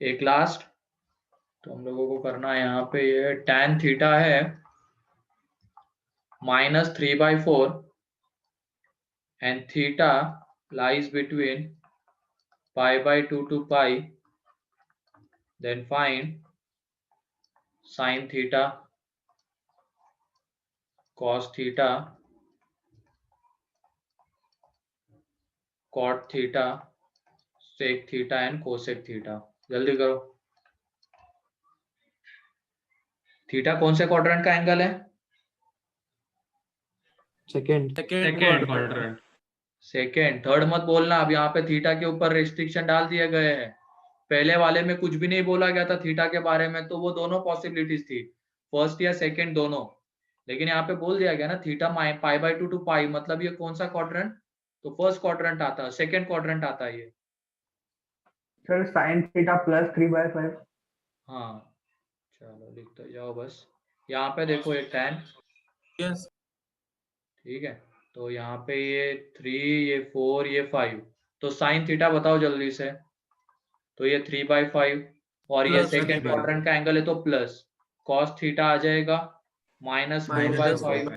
एक लास्ट तो हम लोगों को करना है यहाँ पे, ये tan थीटा है -3/4 and theta lies between π/2 to π, then find sin theta, cos theta, cot theta, sec theta and cosec theta। जल्दी करो। थीटा कौन से क्वाड्रेंट का एंगल है? सेकंड। क्वाड्रेंट। सेकेंड। थर्ड मत बोलना, अब यहाँ पे थीटा के ऊपर रिस्ट्रिक्शन डाल दिए गए हैं। पहले वाले में कुछ भी नहीं बोला गया था थीटा के बारे में, तो वो दोनों पॉसिबिलिटीज थी, फर्स्ट या सेकेंड दोनों। लेकिन यहाँ पे बोल दिया गया ना थीटा π/2 to π, मतलब ये कौन सा क्वाड्रेंट? तो फर्स्ट क्वाड्रेंट आता है, सेकेंड क्वाड्रेंट आता है ये। Sir sine theta plus 3/5। हाँ चलो लिखते जाओ बस। यहाँ पे देखो एक tan, यस ठीक है, तो यहाँ पे ये 3, ये 4, ये 5, तो साइन थीटा बताओ जल्दी से। तो ये 3/5 और ये Plus सेकेंड 3/5. क्वाड्रेंट का एंगल है तो प्लस कॉस थीटा आ जाएगा -4/5,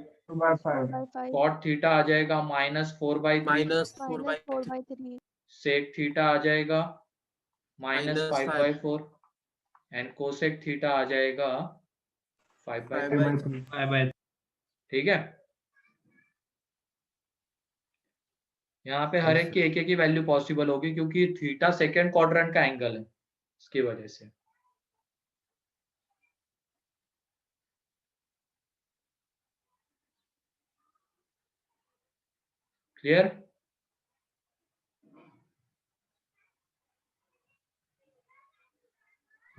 कॉट थीटा आ जाएगा -4/3, -4/3 सेक थीटा आ जाएगा -5/4 -5/4 एंड कोसेक थीटा आ जाएगा 5/3। 5/3 ठीक है, यहाँ पे हर एक की एक ही वैल्यू पॉसिबल होगी क्योंकि थीटा सेकेंड क्वाड्रेंट का एंगल है, इसकी वजह से। क्लियर?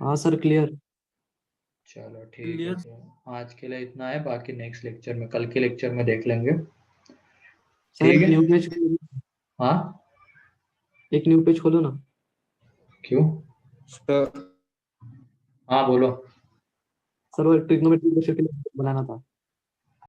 हाँ सर क्लियर। चलो ठीक है, तो आज के लिए इतना है, बाकी नेक्स्ट लेक्चर में, कल के लेक्चर में देख लेंगे। सर ठीक एक है, न्यू पेज, हाँ एक न्यू पेज खोलो ना। क्यों? हाँ बोलो। सर वो ट्रिग्नोमेट्री के लिए बनाना था।